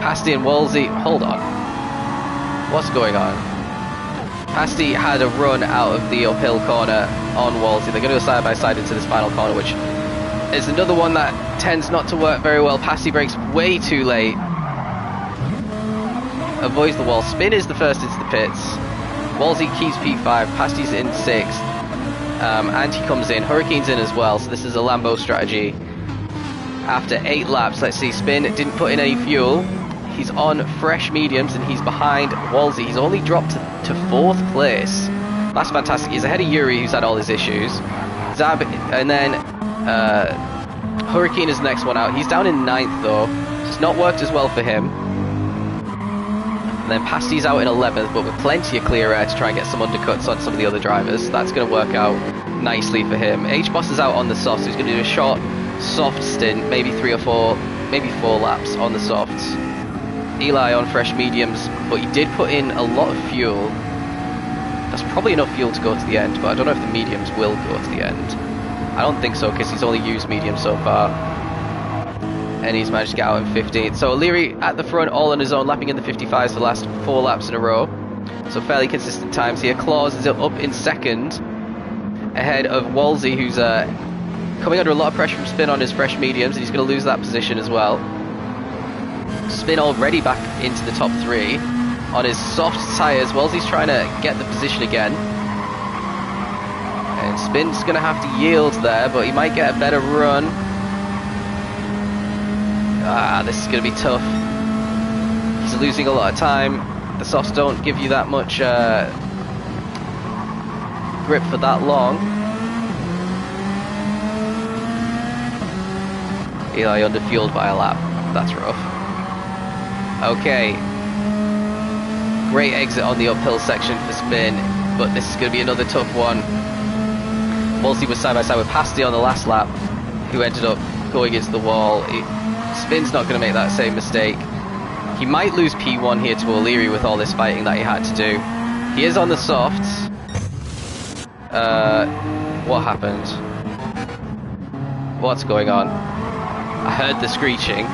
Pasty and Wolsey... Hold on. What's going on? Pasty had a run out of the uphill corner on Wolsey. They're going to go side by side into this final corner, which is another one that tends not to work very well. Pasty brakes way too late. Avoids the wall. Spin is the first into the pits. Wolsey keeps P5. Pasty's in 6th. And he comes in. Hurricane's in as well, so this is a Lambo strategy. After 8 laps, let's see, Spin didn't put in any fuel. He's on fresh mediums and he's behind Wolsey. He's only dropped to 4th place. That's fantastic. He's ahead of Yuri, who's had all his issues. Zab, and then Hurricane is the next one out. He's down in 9th though. It's not worked as well for him. And then Pasty's out in 11th, but with plenty of clear air to try and get some undercuts on some of the other drivers. That's going to work out nicely for him. H-Boss is out on the softs, so he's going to do a short soft stint, maybe 3 or 4, maybe 4 laps on the softs. Eli on fresh mediums, but he did put in a lot of fuel. That's probably enough fuel to go to the end, but I don't know if the mediums will go to the end. I don't think so, because he's only used mediums so far. And he's managed to get out in 15th. So O'Leary at the front, all on his own, lapping in the 55s for the last 4 laps in a row. So fairly consistent times here. Claus is up in 2nd, ahead of Wolsey, who's coming under a lot of pressure from Spin on his fresh mediums, and he's going to lose that position as well. Spin already back into the top 3 on his soft tyres, while he's trying to get the position again. And Spin's going to have to yield there, but he might get a better run. This is going to be tough. He's losing a lot of time. The softs don't give you that much grip for that long. Eli underfueled by a lap. That's rough. Okay. Great exit on the uphill section for Spin, but this is going to be another tough one. Wolsey was side by side with Pasty on the last lap, who ended up going into the wall. Spin's not going to make that same mistake. He might lose P1 here to O'Leary with all this fighting that he had to do. He is on the softs. What happened? What's going on? I heard the screeching.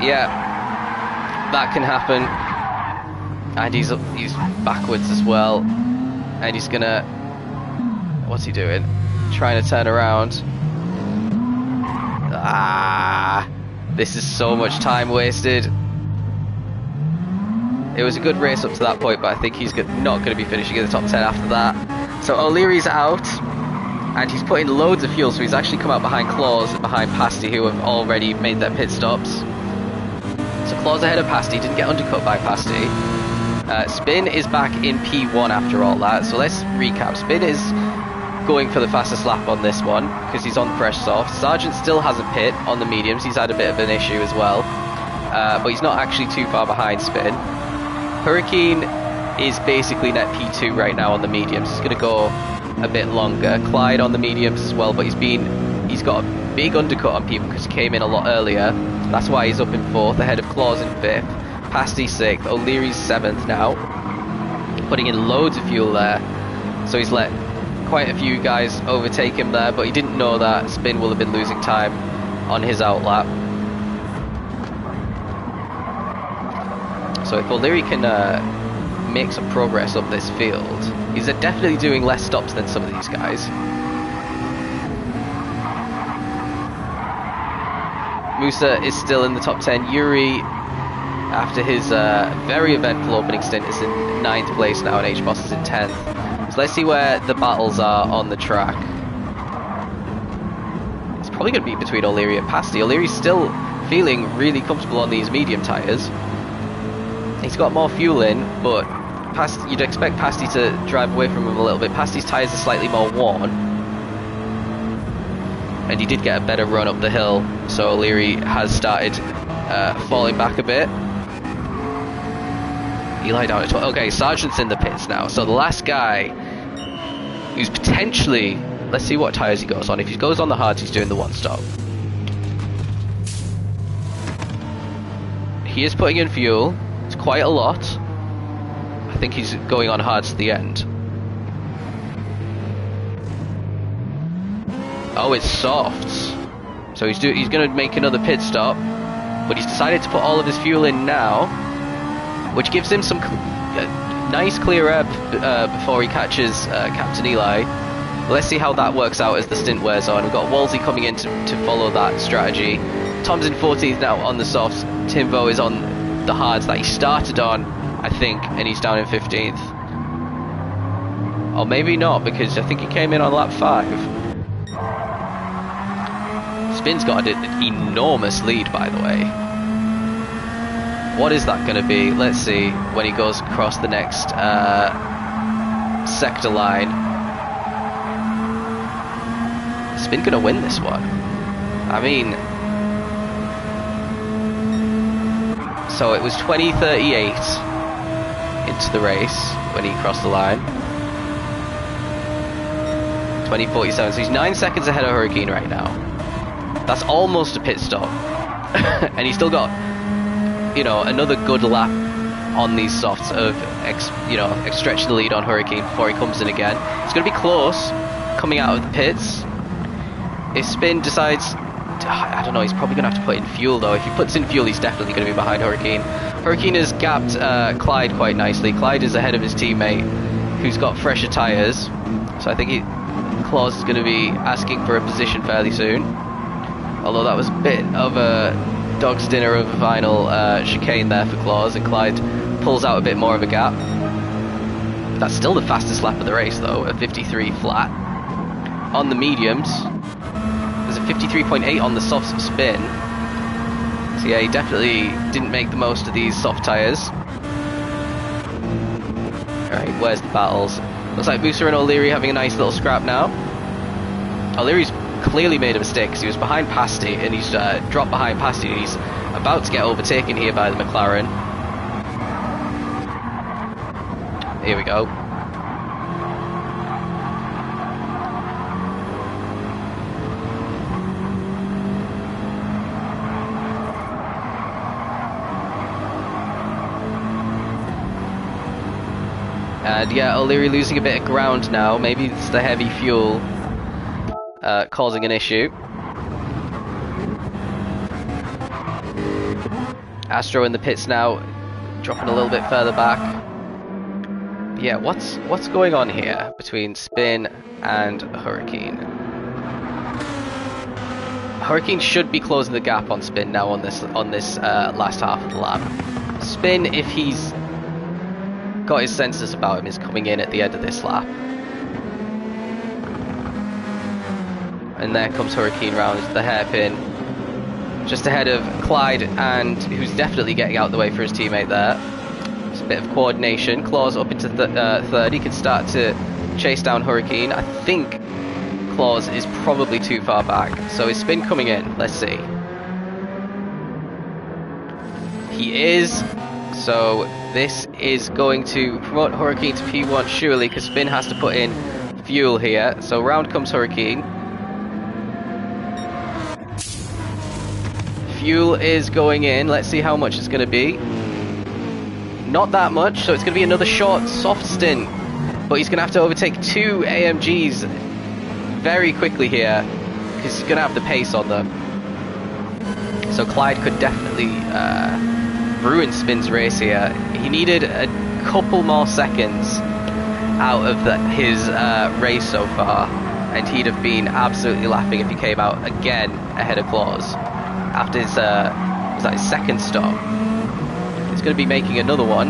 Yeah, that can happen. And he's backwards as well. And he's gonna... What's he doing? Trying to turn around. This is so much time wasted. It was a good race up to that point, but I think he's not going to be finishing in the top 10 after that. So O'Leary's out, and he's putting loads of fuel, so he's actually come out behind Claus and behind Pasty, who have already made their pit stops. So Claus ahead of Pasty, didn't get undercut by Pasty. Spin is back in P1 after all that, so let's recap. Spin is going for the fastest lap on this one because he's on fresh soft. Sargent still has a pit on the mediums. He's had a bit of an issue as well, but he's not actually too far behind Spin. Hurricane is basically net P2 right now on the mediums. He's going to go a bit longer. Clyde on the mediums as well, but he's got a big undercut on people because he came in a lot earlier. That's why he's up in 4th, ahead of Claus in 5th. Pasty 6th, O'Leary's 7th now, putting in loads of fuel there. So he's let quite a few guys overtake him there, but he didn't know that Spin will have been losing time on his outlap. So if O'Leary can make some progress up this field, he's definitely doing less stops than some of these guys. Musa is still in the top 10. Yuri, after his very eventful opening stint, is in 9th place now, and H-Boss is in 10th. So let's see where the battles are on the track. It's probably going to be between O'Leary and Pasty. O'Leary's still feeling really comfortable on these medium tyres. He's got more fuel in, but you'd expect Pasty to drive away from him a little bit. Pasty's tyres are slightly more worn, and he did get a better run up the hill, so O'Leary has started falling back a bit. Eli down at 12. Okay, Sargent's in the pits now, so the last guy who's potentially... Let's see what tyres he goes on. If he goes on the hards, he's doing the one stop. He is putting in fuel. It's quite a lot. I think he's going on hards to the end. Oh, it's softs. So he's going to make another pit stop, but he's decided to put all of his fuel in now, which gives him some nice clear air before he catches Captain Eli. Let's see how that works out as the stint wears on. We've got Wolsey coming in to follow that strategy. Tom's in 14th now on the softs. Timbo is on the hards that he started on, I think, and he's down in 15th. Or maybe not, because I think he came in on lap 5. Spin's got an enormous lead, by the way. What is that going to be? Let's see when he goes across the next sector line. Spin going to win this one. I mean... So it was 20:38 into the race when he crossed the line. 20:47, so he's 9 seconds ahead of Hurricane right now. That's almost a pit stop. And he's still got, you know, another good lap on these softs of, stretching the lead on Hurricane before he comes in again. It's going to be close coming out of the pits. If Spin decides, I don't know, he's probably going to have to put in fuel though. If he puts in fuel, he's definitely going to be behind Hurricane. Hurricane has gapped Clyde quite nicely. Clyde is ahead of his teammate who's got fresher tyres. So I think Claus is going to be asking for a position fairly soon. Although that was a bit of a dog's dinner of a final chicane there for Claus, and Clyde pulls out a bit more of a gap. That's still the fastest lap of the race though, a 53 flat. On the mediums, there's a 53.8 on the soft spin. So yeah, he definitely didn't make the most of these soft tyres. Alright, where's the battles? Looks like Musa and O'Leary having a nice little scrap now. O'Leary's clearly made a mistake because he was behind Pasty, and he's dropped behind Pasty, and he's about to get overtaken here by the McLaren. Here we go. And yeah, O'Leary losing a bit of ground now. Maybe it's the heavy fuel causing an issue. Astro in the pits now, dropping a little bit further back. But yeah, what's going on here between Spin and Hurricane? Hurricane should be closing the gap on Spin now on this last half of the lap. Spin, if he's got his senses about him, is coming in at the end of this lap. And there comes Hurricane round the hairpin, just ahead of Clyde, and who's definitely getting out of the way for his teammate there. It's a bit of coordination. Claus up into third. He can start to chase down Hurricane. I think Claus is probably too far back. So is Spin coming in? Let's see. He is. So this is going to promote Hurricane to P1 surely, because Spin has to put in fuel here. So round comes Hurricane. Fuel is going in. Let's see how much it's going to be. Not that much, so it's going to be another short, soft stint. But he's going to have to overtake two AMGs very quickly here, because he's going to have the pace on them. So Clyde could definitely ruin Spin's race here. He needed a couple more seconds out of his race so far, and he'd have been absolutely laughing if he came out again ahead of Claus after his was that his second stop. He's going to be making another one.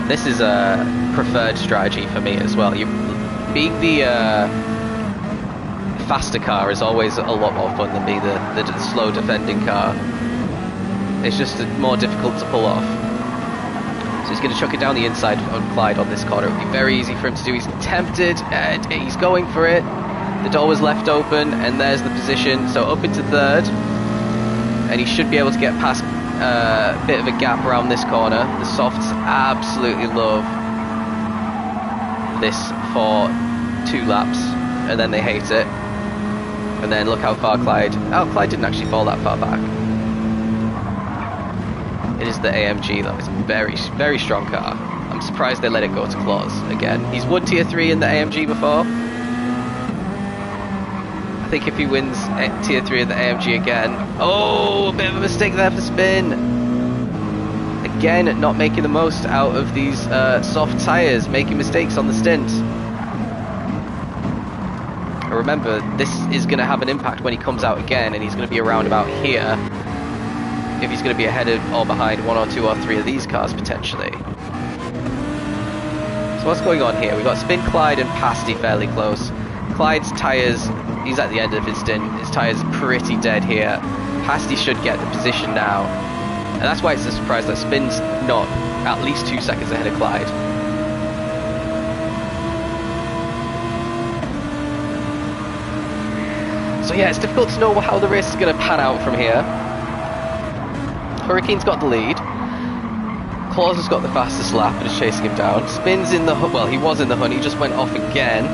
This is a preferred strategy for me as well. Being the faster car is always a lot more fun than being the slow defending car. It's just more difficult to pull off. So he's going to chuck it down the inside on Clyde on this corner. It would be very easy for him to do. He's tempted, and he's going for it. The door was left open, and there's the position. So up into third, and he should be able to get past a bit of a gap around this corner. The softs absolutely love this for 2 laps, and then they hate it. And then look how far Clyde... Oh, Clyde didn't actually fall that far back. It is the AMG though. It's a very, very strong car. I'm surprised they let it go to Claus again. He's won Tier 3 in the AMG before. I think if he wins Tier 3 in the AMG again... Oh, a bit of a mistake there for Spin. Again, not making the most out of these soft tyres, making mistakes on the stint. Remember, this is going to have an impact when he comes out again, and he's going to be around about here if he's going to be ahead of or behind 1 or 2 or 3 of these cars potentially. So what's going on here? We've got Spin, Clyde and Pasty fairly close. Clyde's tyres, he's at the end of his stint, his tyres are pretty dead here. Pasty should get the position now, and that's why it's a surprise that Spin's not at least 2 seconds ahead of Clyde. So yeah, it's difficult to know how the race is going to pan out from here. Hurricane's got the lead. Claus has got the fastest lap and is chasing him down. Spin's in the... Well, he was in the hunt. He just went off again.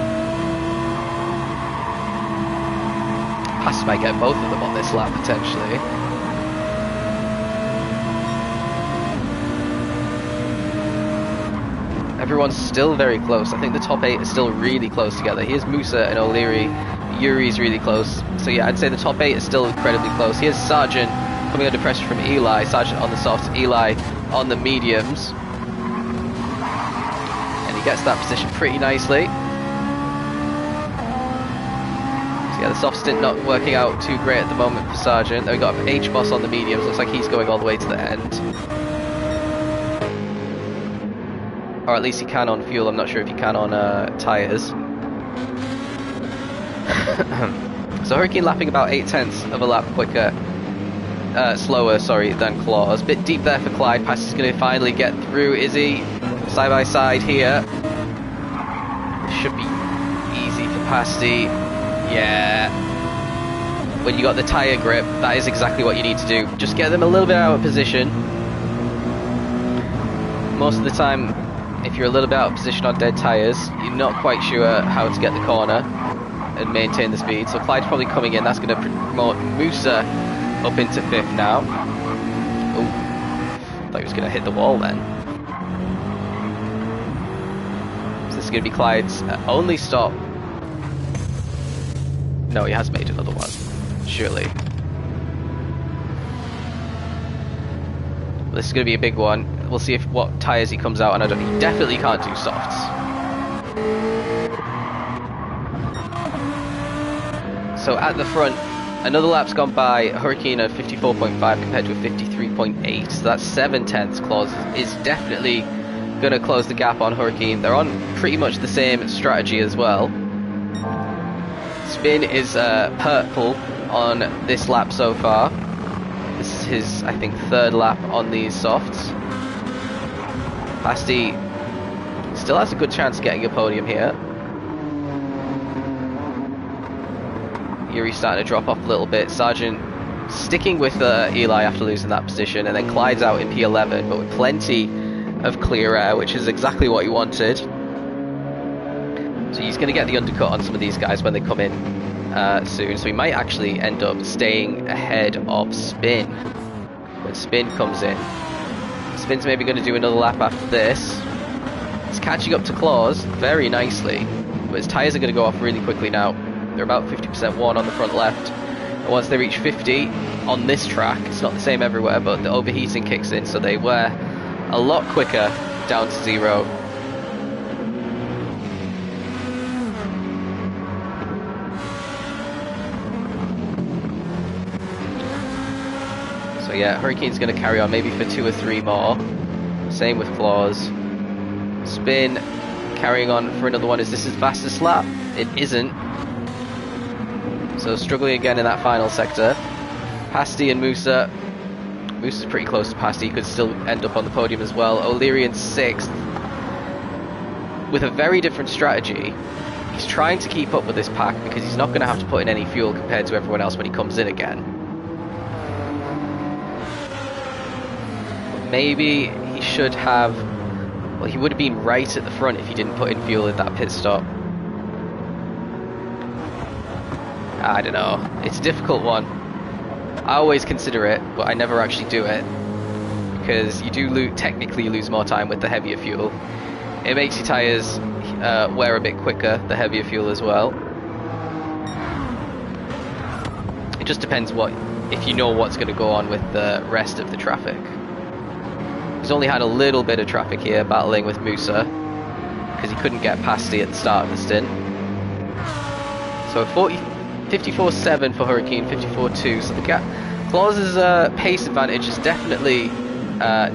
Pasty might get both of them on this lap, potentially. Everyone's still very close. I think the top 8 is still really close together. Here's Musa and O'Leary. Yuri's really close. So yeah, I'd say the top 8 is still incredibly close. Here's Sargent coming under pressure from Eli. Sargent on the softs, Eli on the mediums. And he gets that position pretty nicely. So yeah, the soft stint not working out too great at the moment for Sargent. Then we got H-Boss on the mediums. Looks like he's going all the way to the end. Or at least he can on fuel. I'm not sure if he can on tyres. So Hurricane lapping about 0.8 of a lap quicker. Slower, sorry, than Claws. Bit deep there for Clyde. Pasty's going to finally get through. Is he? Side by side here. Should be easy for Pasty. Yeah. When you got the tyre grip, that is exactly what you need to do. Just get them a little bit out of position. Most of the time, if you're a little bit out of position on dead tyres, you're not quite sure how to get the corner and maintain the speed. So Clyde's probably coming in. That's going to promote Musa up into 5th now. Oh, thought he was going to hit the wall then. So this is going to be Clyde's only stop. No, he has made another one, surely. This is going to be a big one. We'll see if what tyres he comes out on. He definitely can't do softs. So at the front, another lap's gone by. Hurricane at 54.5 compared to a 53.8. So that's 0.7. Claus is definitely going to close the gap on Hurricane. They're on pretty much the same strategy as well. Spin is purple on this lap so far. This is his, I think, 3rd lap on these softs. Pasty still has a good chance of getting a podium here. Yuri's starting to drop off a little bit. Sargent sticking with Eli after losing that position, and then Clyde's out in P11, but with plenty of clear air, which is exactly what he wanted. So he's going to get the undercut on some of these guys when they come in soon. So he might actually end up staying ahead of Spin when Spin comes in. Spin's maybe going to do another lap after this. He's catching up to Claus very nicely, but his tyres are going to go off really quickly now. They're about 50% worn on the front left. And once they reach 50 on this track, it's not the same everywhere, but the overheating kicks in, so they wear a lot quicker down to 0. So yeah, Hurricane's going to carry on maybe for 2 or 3 more. Same with Claus. Spin carrying on for another one. Is this his fastest lap? It isn't. So struggling again in that final sector. Pasty and Musa. Musa's pretty close to Pasty. He could still end up on the podium as well. O'Leary in 6th. With a very different strategy. He's trying to keep up with this pack because he's not going to have to put in any fuel compared to everyone else when he comes in again. Maybe he should have... Well, he would have been right at the front if he didn't put in fuel at that pit stop. I don't know. It's a difficult one. I always consider it, but I never actually do it. Because you do technically lose more time with the heavier fuel. It makes your tyres wear a bit quicker, the heavier fuel as well. It just depends if you know what's going to go on with the rest of the traffic. He's only had a little bit of traffic here battling with Musa because he couldn't get Pasty at the start of the stint. So 54.7 for Hurricane, 54.2. So the gap, Claus's pace advantage is definitely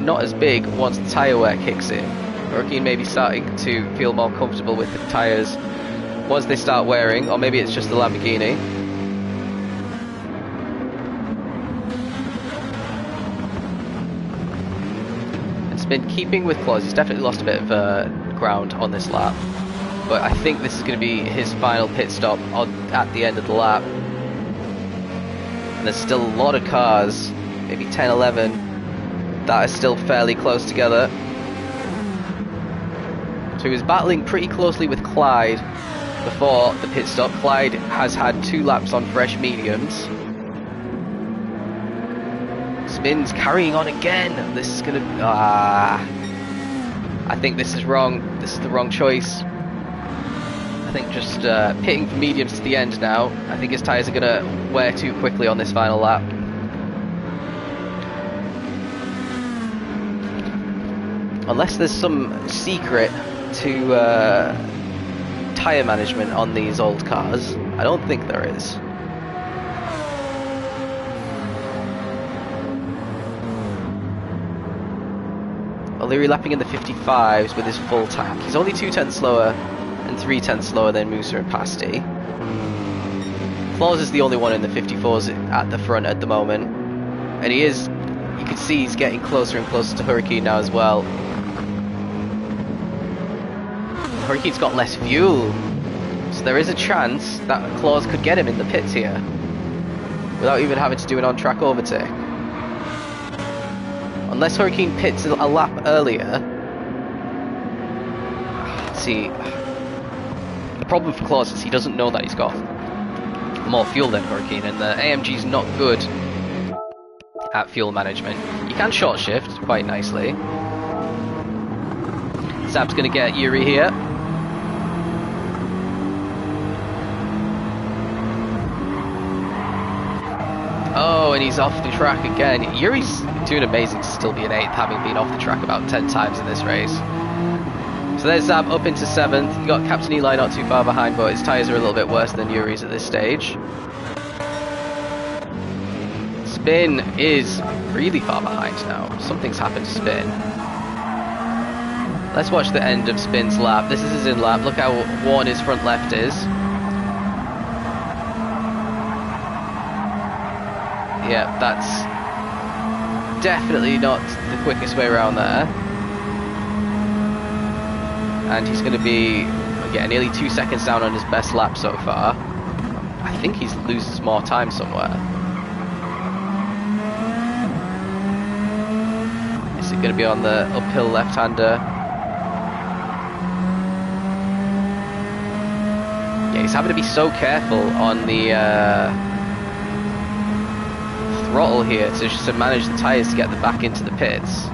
not as big once the tyre wear kicks in. Hurricane may be starting to feel more comfortable with the tyres once they start wearing, or maybe it's just the Lamborghini. Been keeping with Claus. He's definitely lost a bit of ground on this lap, but I think this is going to be his final pit stop at the end of the lap. And there's still a lot of cars, maybe 10, 11, that are still fairly close together. So he was battling pretty closely with Clyde before the pit stop. Clyde has had 2 laps on fresh mediums. Spin's carrying on again. This is gonna... I think this is wrong. This is the wrong choice. I think just pitting for mediums to the end now. I think his tyres are gonna wear too quickly on this final lap. Unless there's some secret to tyre management on these old cars, I don't think there is. O'Leary lapping in the 55s with his full tank. He's only 2/10 slower and 3/10 slower than Musa and Pasty. Claus is the only one in the 54s at the front at the moment. And he is, you can see he's getting closer and closer to Hurricane now as well. Hurricane's got less fuel, so there is a chance that Claus could get him in the pits here without even having to do an on-track overtake. Unless Hurricane pits a lap earlier. Let's see. The problem for Claus is he doesn't know that he's got more fuel than Hurricane, and the AMG's not good at fuel management. You can short shift quite nicely. Zab's going to get Yuri here. Oh, and he's off the track again. Yuri's doing amazing to still be an 8th, having been off the track about 10 times in this race. So there's Zab up into 7th. You got Captain Eli not too far behind, but his tyres are a little bit worse than Yuri's at this stage. Spin is really far behind now. Something's happened to Spin. Let's watch the end of Spin's lap. This is his in lap. Look how worn his front left is. Yeah, that's definitely not the quickest way around there. And he's going to be nearly 2 seconds down on his best lap so far. I think he loses more time somewhere. Is it going to be on the uphill left-hander? Yeah, he's having to be so careful on the throttle here to manage the tyres to get them back into the pits.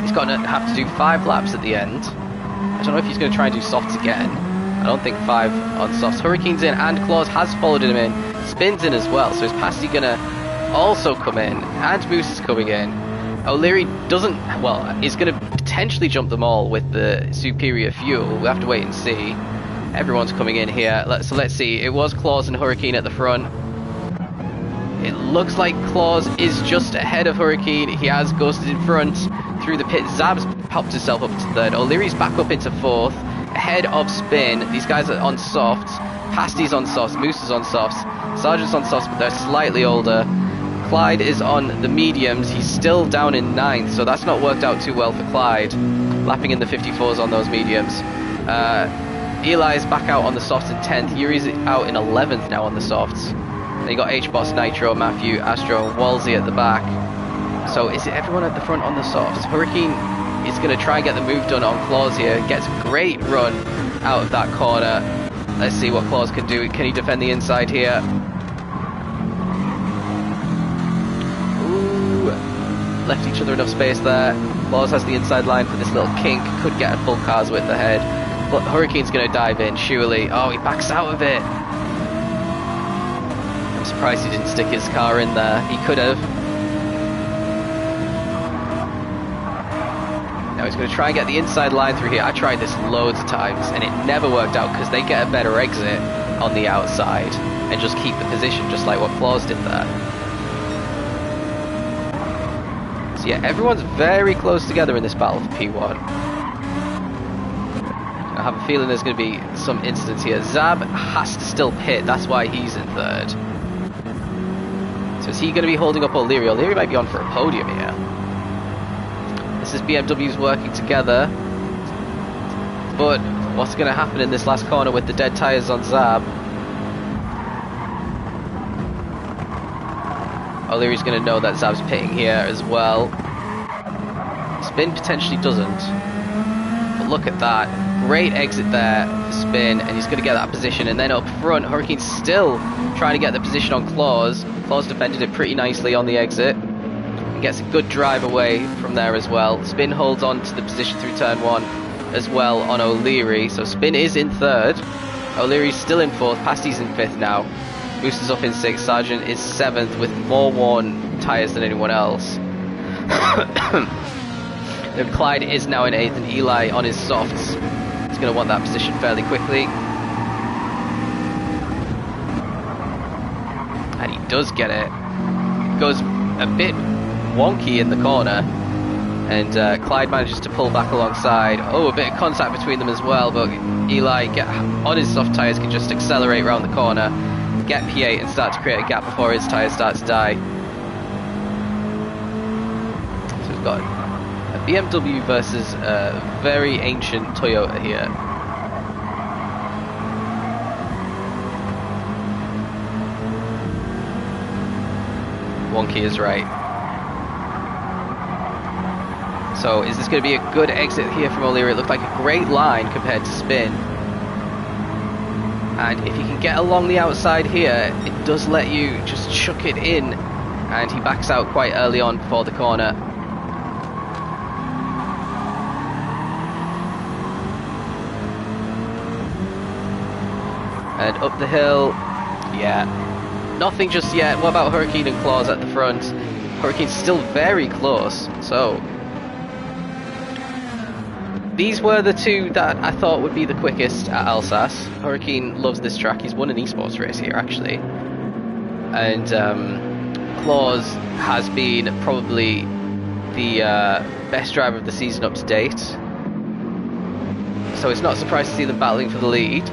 He's going to have to do 5 laps at the end. I don't know if he's going to try and do softs again. I don't think 5 on softs. Hurricane's in, and Claus has followed him in. Spin's in as well, so is Pasty going to also come in? And Moose is coming in. O'Leary doesn't, well, is going to potentially jump them all with the superior fuel. We'll have to wait and see. Everyone's coming in here. So let's see. It was Claus and Hurricane at the front. It looks like Claus is just ahead of Hurricane. He has ghosted in front through the pit. Zab's popped himself up to 3rd. O'Leary's back up into 4th, ahead of Spin. These guys are on softs. Pasty's on softs. Moose is on softs. Sargent's on softs, but they're slightly older. Clyde is on the mediums. He's still down in 9th, so that's not worked out too well for Clyde. Lapping in the 54s on those mediums. Eli's back out on the softs in 10th. Yuri's out in 11th now on the softs. Then you got H-Boss, Nitro, Matthew, Astro, and Wolsey at the back. So is it everyone at the front on the softs? Hurricane is going to try and get the move done on Claus here. Gets a great run out of that corner. Let's see what Claus can do. Can he defend the inside here? Ooh, left each other enough space there. Claus has the inside line for this little kink. Could get a full car's width ahead. But Hurricane's going to dive in, surely. Oh, he backs out of it. I'm surprised he didn't stick his car in there. He could have. Now he's going to try and get the inside line through here. I tried this loads of times and it never worked out because they get a better exit on the outside and just keep the position, just like what Claus did there. So yeah, everyone's very close together in this battle for P1. I have a feeling there's going to be some incidents here. Zab has to still pit, that's why he's in 3rd. So is he going to be holding up O'Leary? O'Leary might be on for a podium here. This is BMWs working together. But what's going to happen in this last corner with the dead tyres on Zab? O'Leary's going to know that Zab's pitting here as well. Spin potentially doesn't. But look at that. Great exit there for Spin, and he's going to get that position. And then up front, Hurricane's still trying to get the position on Claus. Claus defended it pretty nicely on the exit. And gets a good drive away from there as well. Spin holds on to the position through turn 1 as well on O'Leary. So Spin is in 3rd. O'Leary's still in 4th. Pasty's in 5th now. Moose is up in 6th. Sargent is 7th with more worn tyres than anyone else. Clyde is now in 8th, and Eli on his softs is going to want that position fairly quickly. And he does get it. It goes a bit wonky in the corner, and Clyde manages to pull back alongside. Oh, a bit of contact between them as well, but Eli on his soft tyres can just accelerate around the corner, get P8 and start to create a gap before his tyres start to die. So we've got a BMW versus a very ancient Toyota here. Wonky is right. So is this going to be a good exit here from O'Leary? It looked like a great line compared to spin. And if he can get along the outside here, it does let you just chuck it in. And he backs out quite early on before the corner. And up the hill, yeah. Nothing just yet. What about Hurricane and Claus at the front? Hurricane's still very close, so these were the two that I thought would be the quickest at Alsace. Hurricane loves this track. He's won an eSports race here, actually. And Claus has been probably the best driver of the season up to date. So it's not surprised to see them battling for the lead.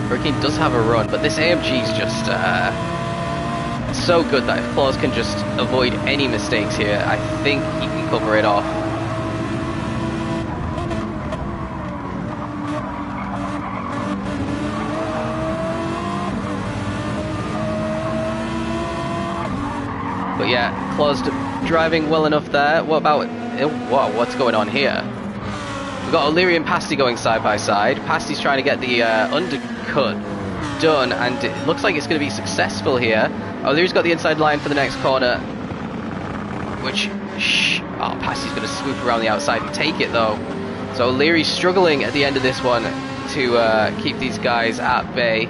Hurricane does have a run, but this AMG is just so good that if Claus can just avoid any mistakes here, I think he can cover it off. But yeah, Claus driving well enough there. What about... Whoa, what's going on here? We've got O'Leary and Pasty going side by side. Pasty's trying to get the undercut done, and it looks like it's going to be successful here. O'Leary's got the inside line for the next corner, which... Oh, Pasty's going to swoop around the outside and take it, though. So O'Leary's struggling at the end of this one to keep these guys at bay.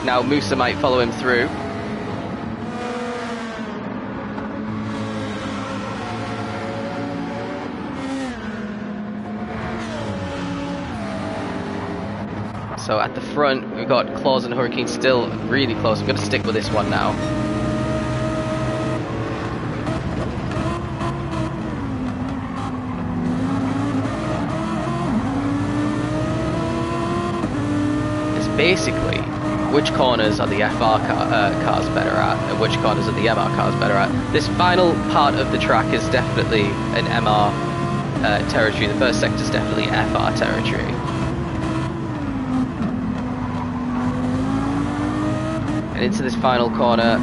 Now Musa might follow him through. So at the front, we've got Claus and Hurricane still really close. I'm going to stick with this one now. It's basically which corners are the FR cars better at, and which corners are the MR cars better at. This final part of the track is definitely an MR territory. The first sector is definitely FR territory. Into this final corner.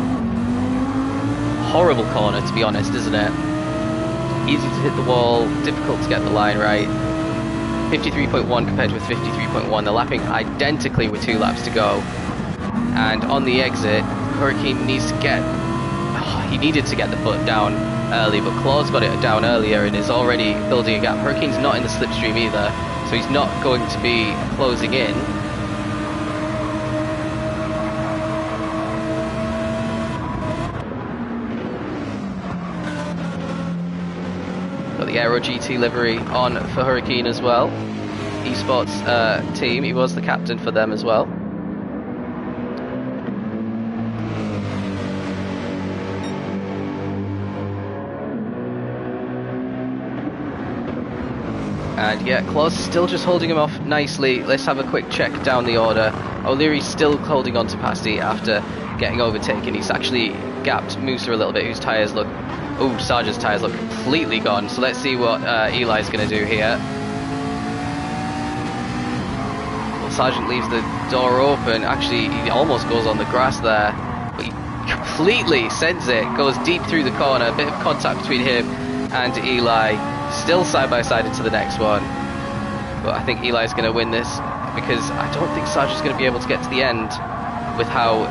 Horrible corner, to be honest, isn't it? Easy to hit the wall, difficult to get the line right. 53.1 compared with 53.1. They're lapping identically with 2 laps to go. And on the exit, Hurricane needs to get... Oh, he needed to get the foot down early, but Claus got it down earlier and is already building a gap. Hurricane's not in the slipstream either, so he's not going to be closing in. The Aero GT livery on for Hurricane as well. eSports team, he was the captain for them as well. And yeah, Claus still just holding him off nicely. Let's have a quick check down the order. O'Leary's still holding on to Pasty after getting overtaken. He's actually gapped Musa a little bit, whose tyres look... Oh, Sarge's tyres look completely gone. So let's see what Eli's going to do here. Well, Sargent leaves the door open. Actually, he almost goes on the grass there. But he completely sends it. Goes deep through the corner. A bit of contact between him and Eli. Still side by side into the next one. But I think Eli's going to win this, because I don't think Sarge's going to be able to get to the end with how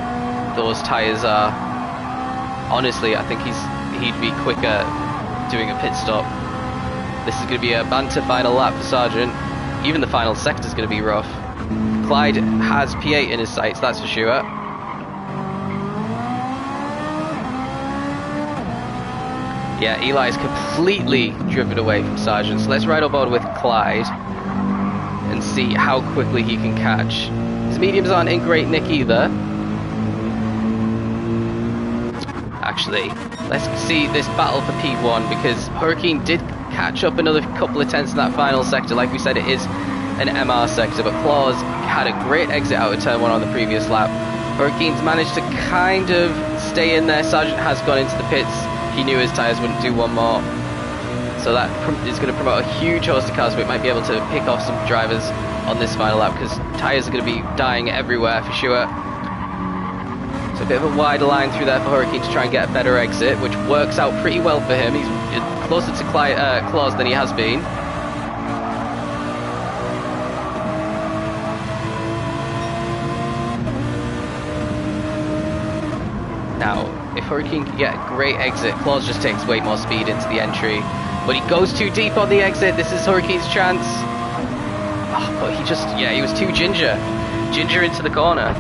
those tyres are. Honestly, I think he'd be quicker doing a pit stop. This is going to be a banter final lap for Sargent. Even the final sector is going to be rough. Clyde has P8 in his sights, that's for sure. Yeah, Eli's completely driven away from Sargent. So let's ride on board with Clyde and see how quickly he can catch. His mediums aren't in great nick either. Actually, let's see this battle for P1, because Hurricane did catch up another couple of tenths in that final sector. Like we said, it is an MR sector, but Claus had a great exit out of turn 1 on the previous lap. Hurricane's managed to kind of stay in there. Sargent has gone into the pits. He knew his tyres wouldn't do one more. So that is going to promote a huge host of cars, but it might be able to pick off some drivers on this final lap, because tyres are going to be dying everywhere for sure. So a bit of a wider line through there for Hurricane to try and get a better exit, which works out pretty well for him. He's closer to Claus than he has been. Now, if Hurricane can get a great exit, Claus just takes way more speed into the entry. But he goes too deep on the exit. This is Hurricane's chance. Oh, but he was too ginger. Ginger into the corner.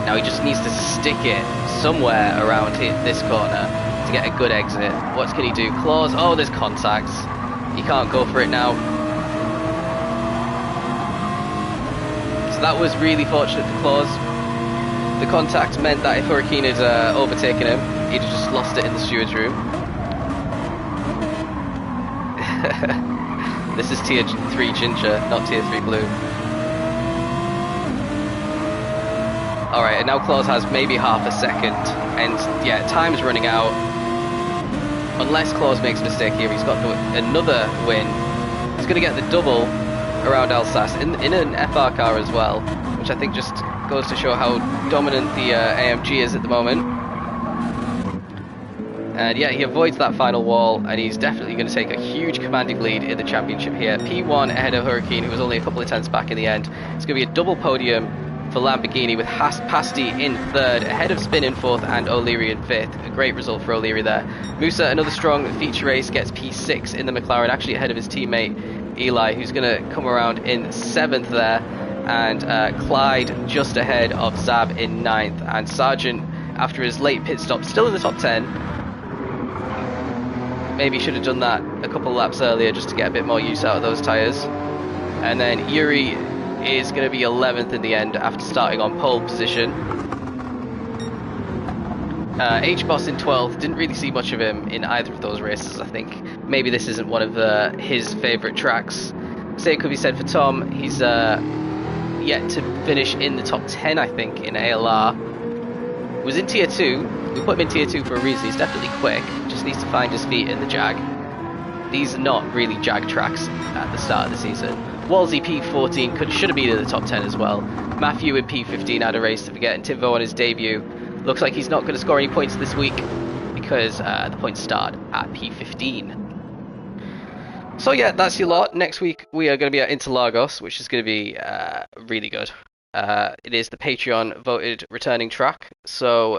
Now he just needs to stick it somewhere around this corner to get a good exit. What can he do? Claus, oh, there's contacts. He can't go for it now. So that was really fortunate for Claus. The contact meant that if Hurricane had overtaken him, he'd have just lost it in the steward's room. This is tier 3 ginger, not tier 3 blue. Alright, and now Claus has maybe half a second, and yeah, time's running out. Unless Claus makes a mistake here, he's got another win. He's going to get the double around Alsace in an FR car as well, which I think just goes to show how dominant the AMG is at the moment. And yeah, he avoids that final wall, and he's definitely going to take a huge commanding lead in the championship here. P1 ahead of Hurricane, who was only a couple of tenths back in the end. It's going to be a double podium for Lamborghini, with Pasti in 3rd, ahead of Spin in 4th and O'Leary in 5th. A great result for O'Leary there. Musa, another strong feature race, gets P6 in the McLaren, actually ahead of his teammate Eli, who's going to come around in 7th there. And Clyde just ahead of Zab in 9th. And Sargent, after his late pit stop, still in the top 10. Maybe should have done that a couple of laps earlier just to get a bit more use out of those tyres. And then Yuri is going to be 11th in the end after starting on pole position. H-Boss in 12th, didn't really see much of him in either of those races. I think maybe this isn't one of his favourite tracks. Same could be said for Tom. He's yet to finish in the top 10, I think, in ALR. Was in tier 2. We put him in tier 2 for a reason. He's definitely quick, just needs to find his feet in the Jag. These are not really Jag tracks at the start of the season. Wolsey P14 should have been in the top 10 as well. Matthew in P15 had a race to forget, and Timvo on his debut. Looks like he's not going to score any points this week because the points start at P15. So yeah, that's your lot. Next week we are going to be at Interlagos, which is going to be really good. It is the Patreon voted returning track, so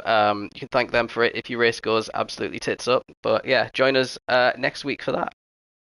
you can thank them for it if your race goes absolutely tits up. But yeah, join us next week for that.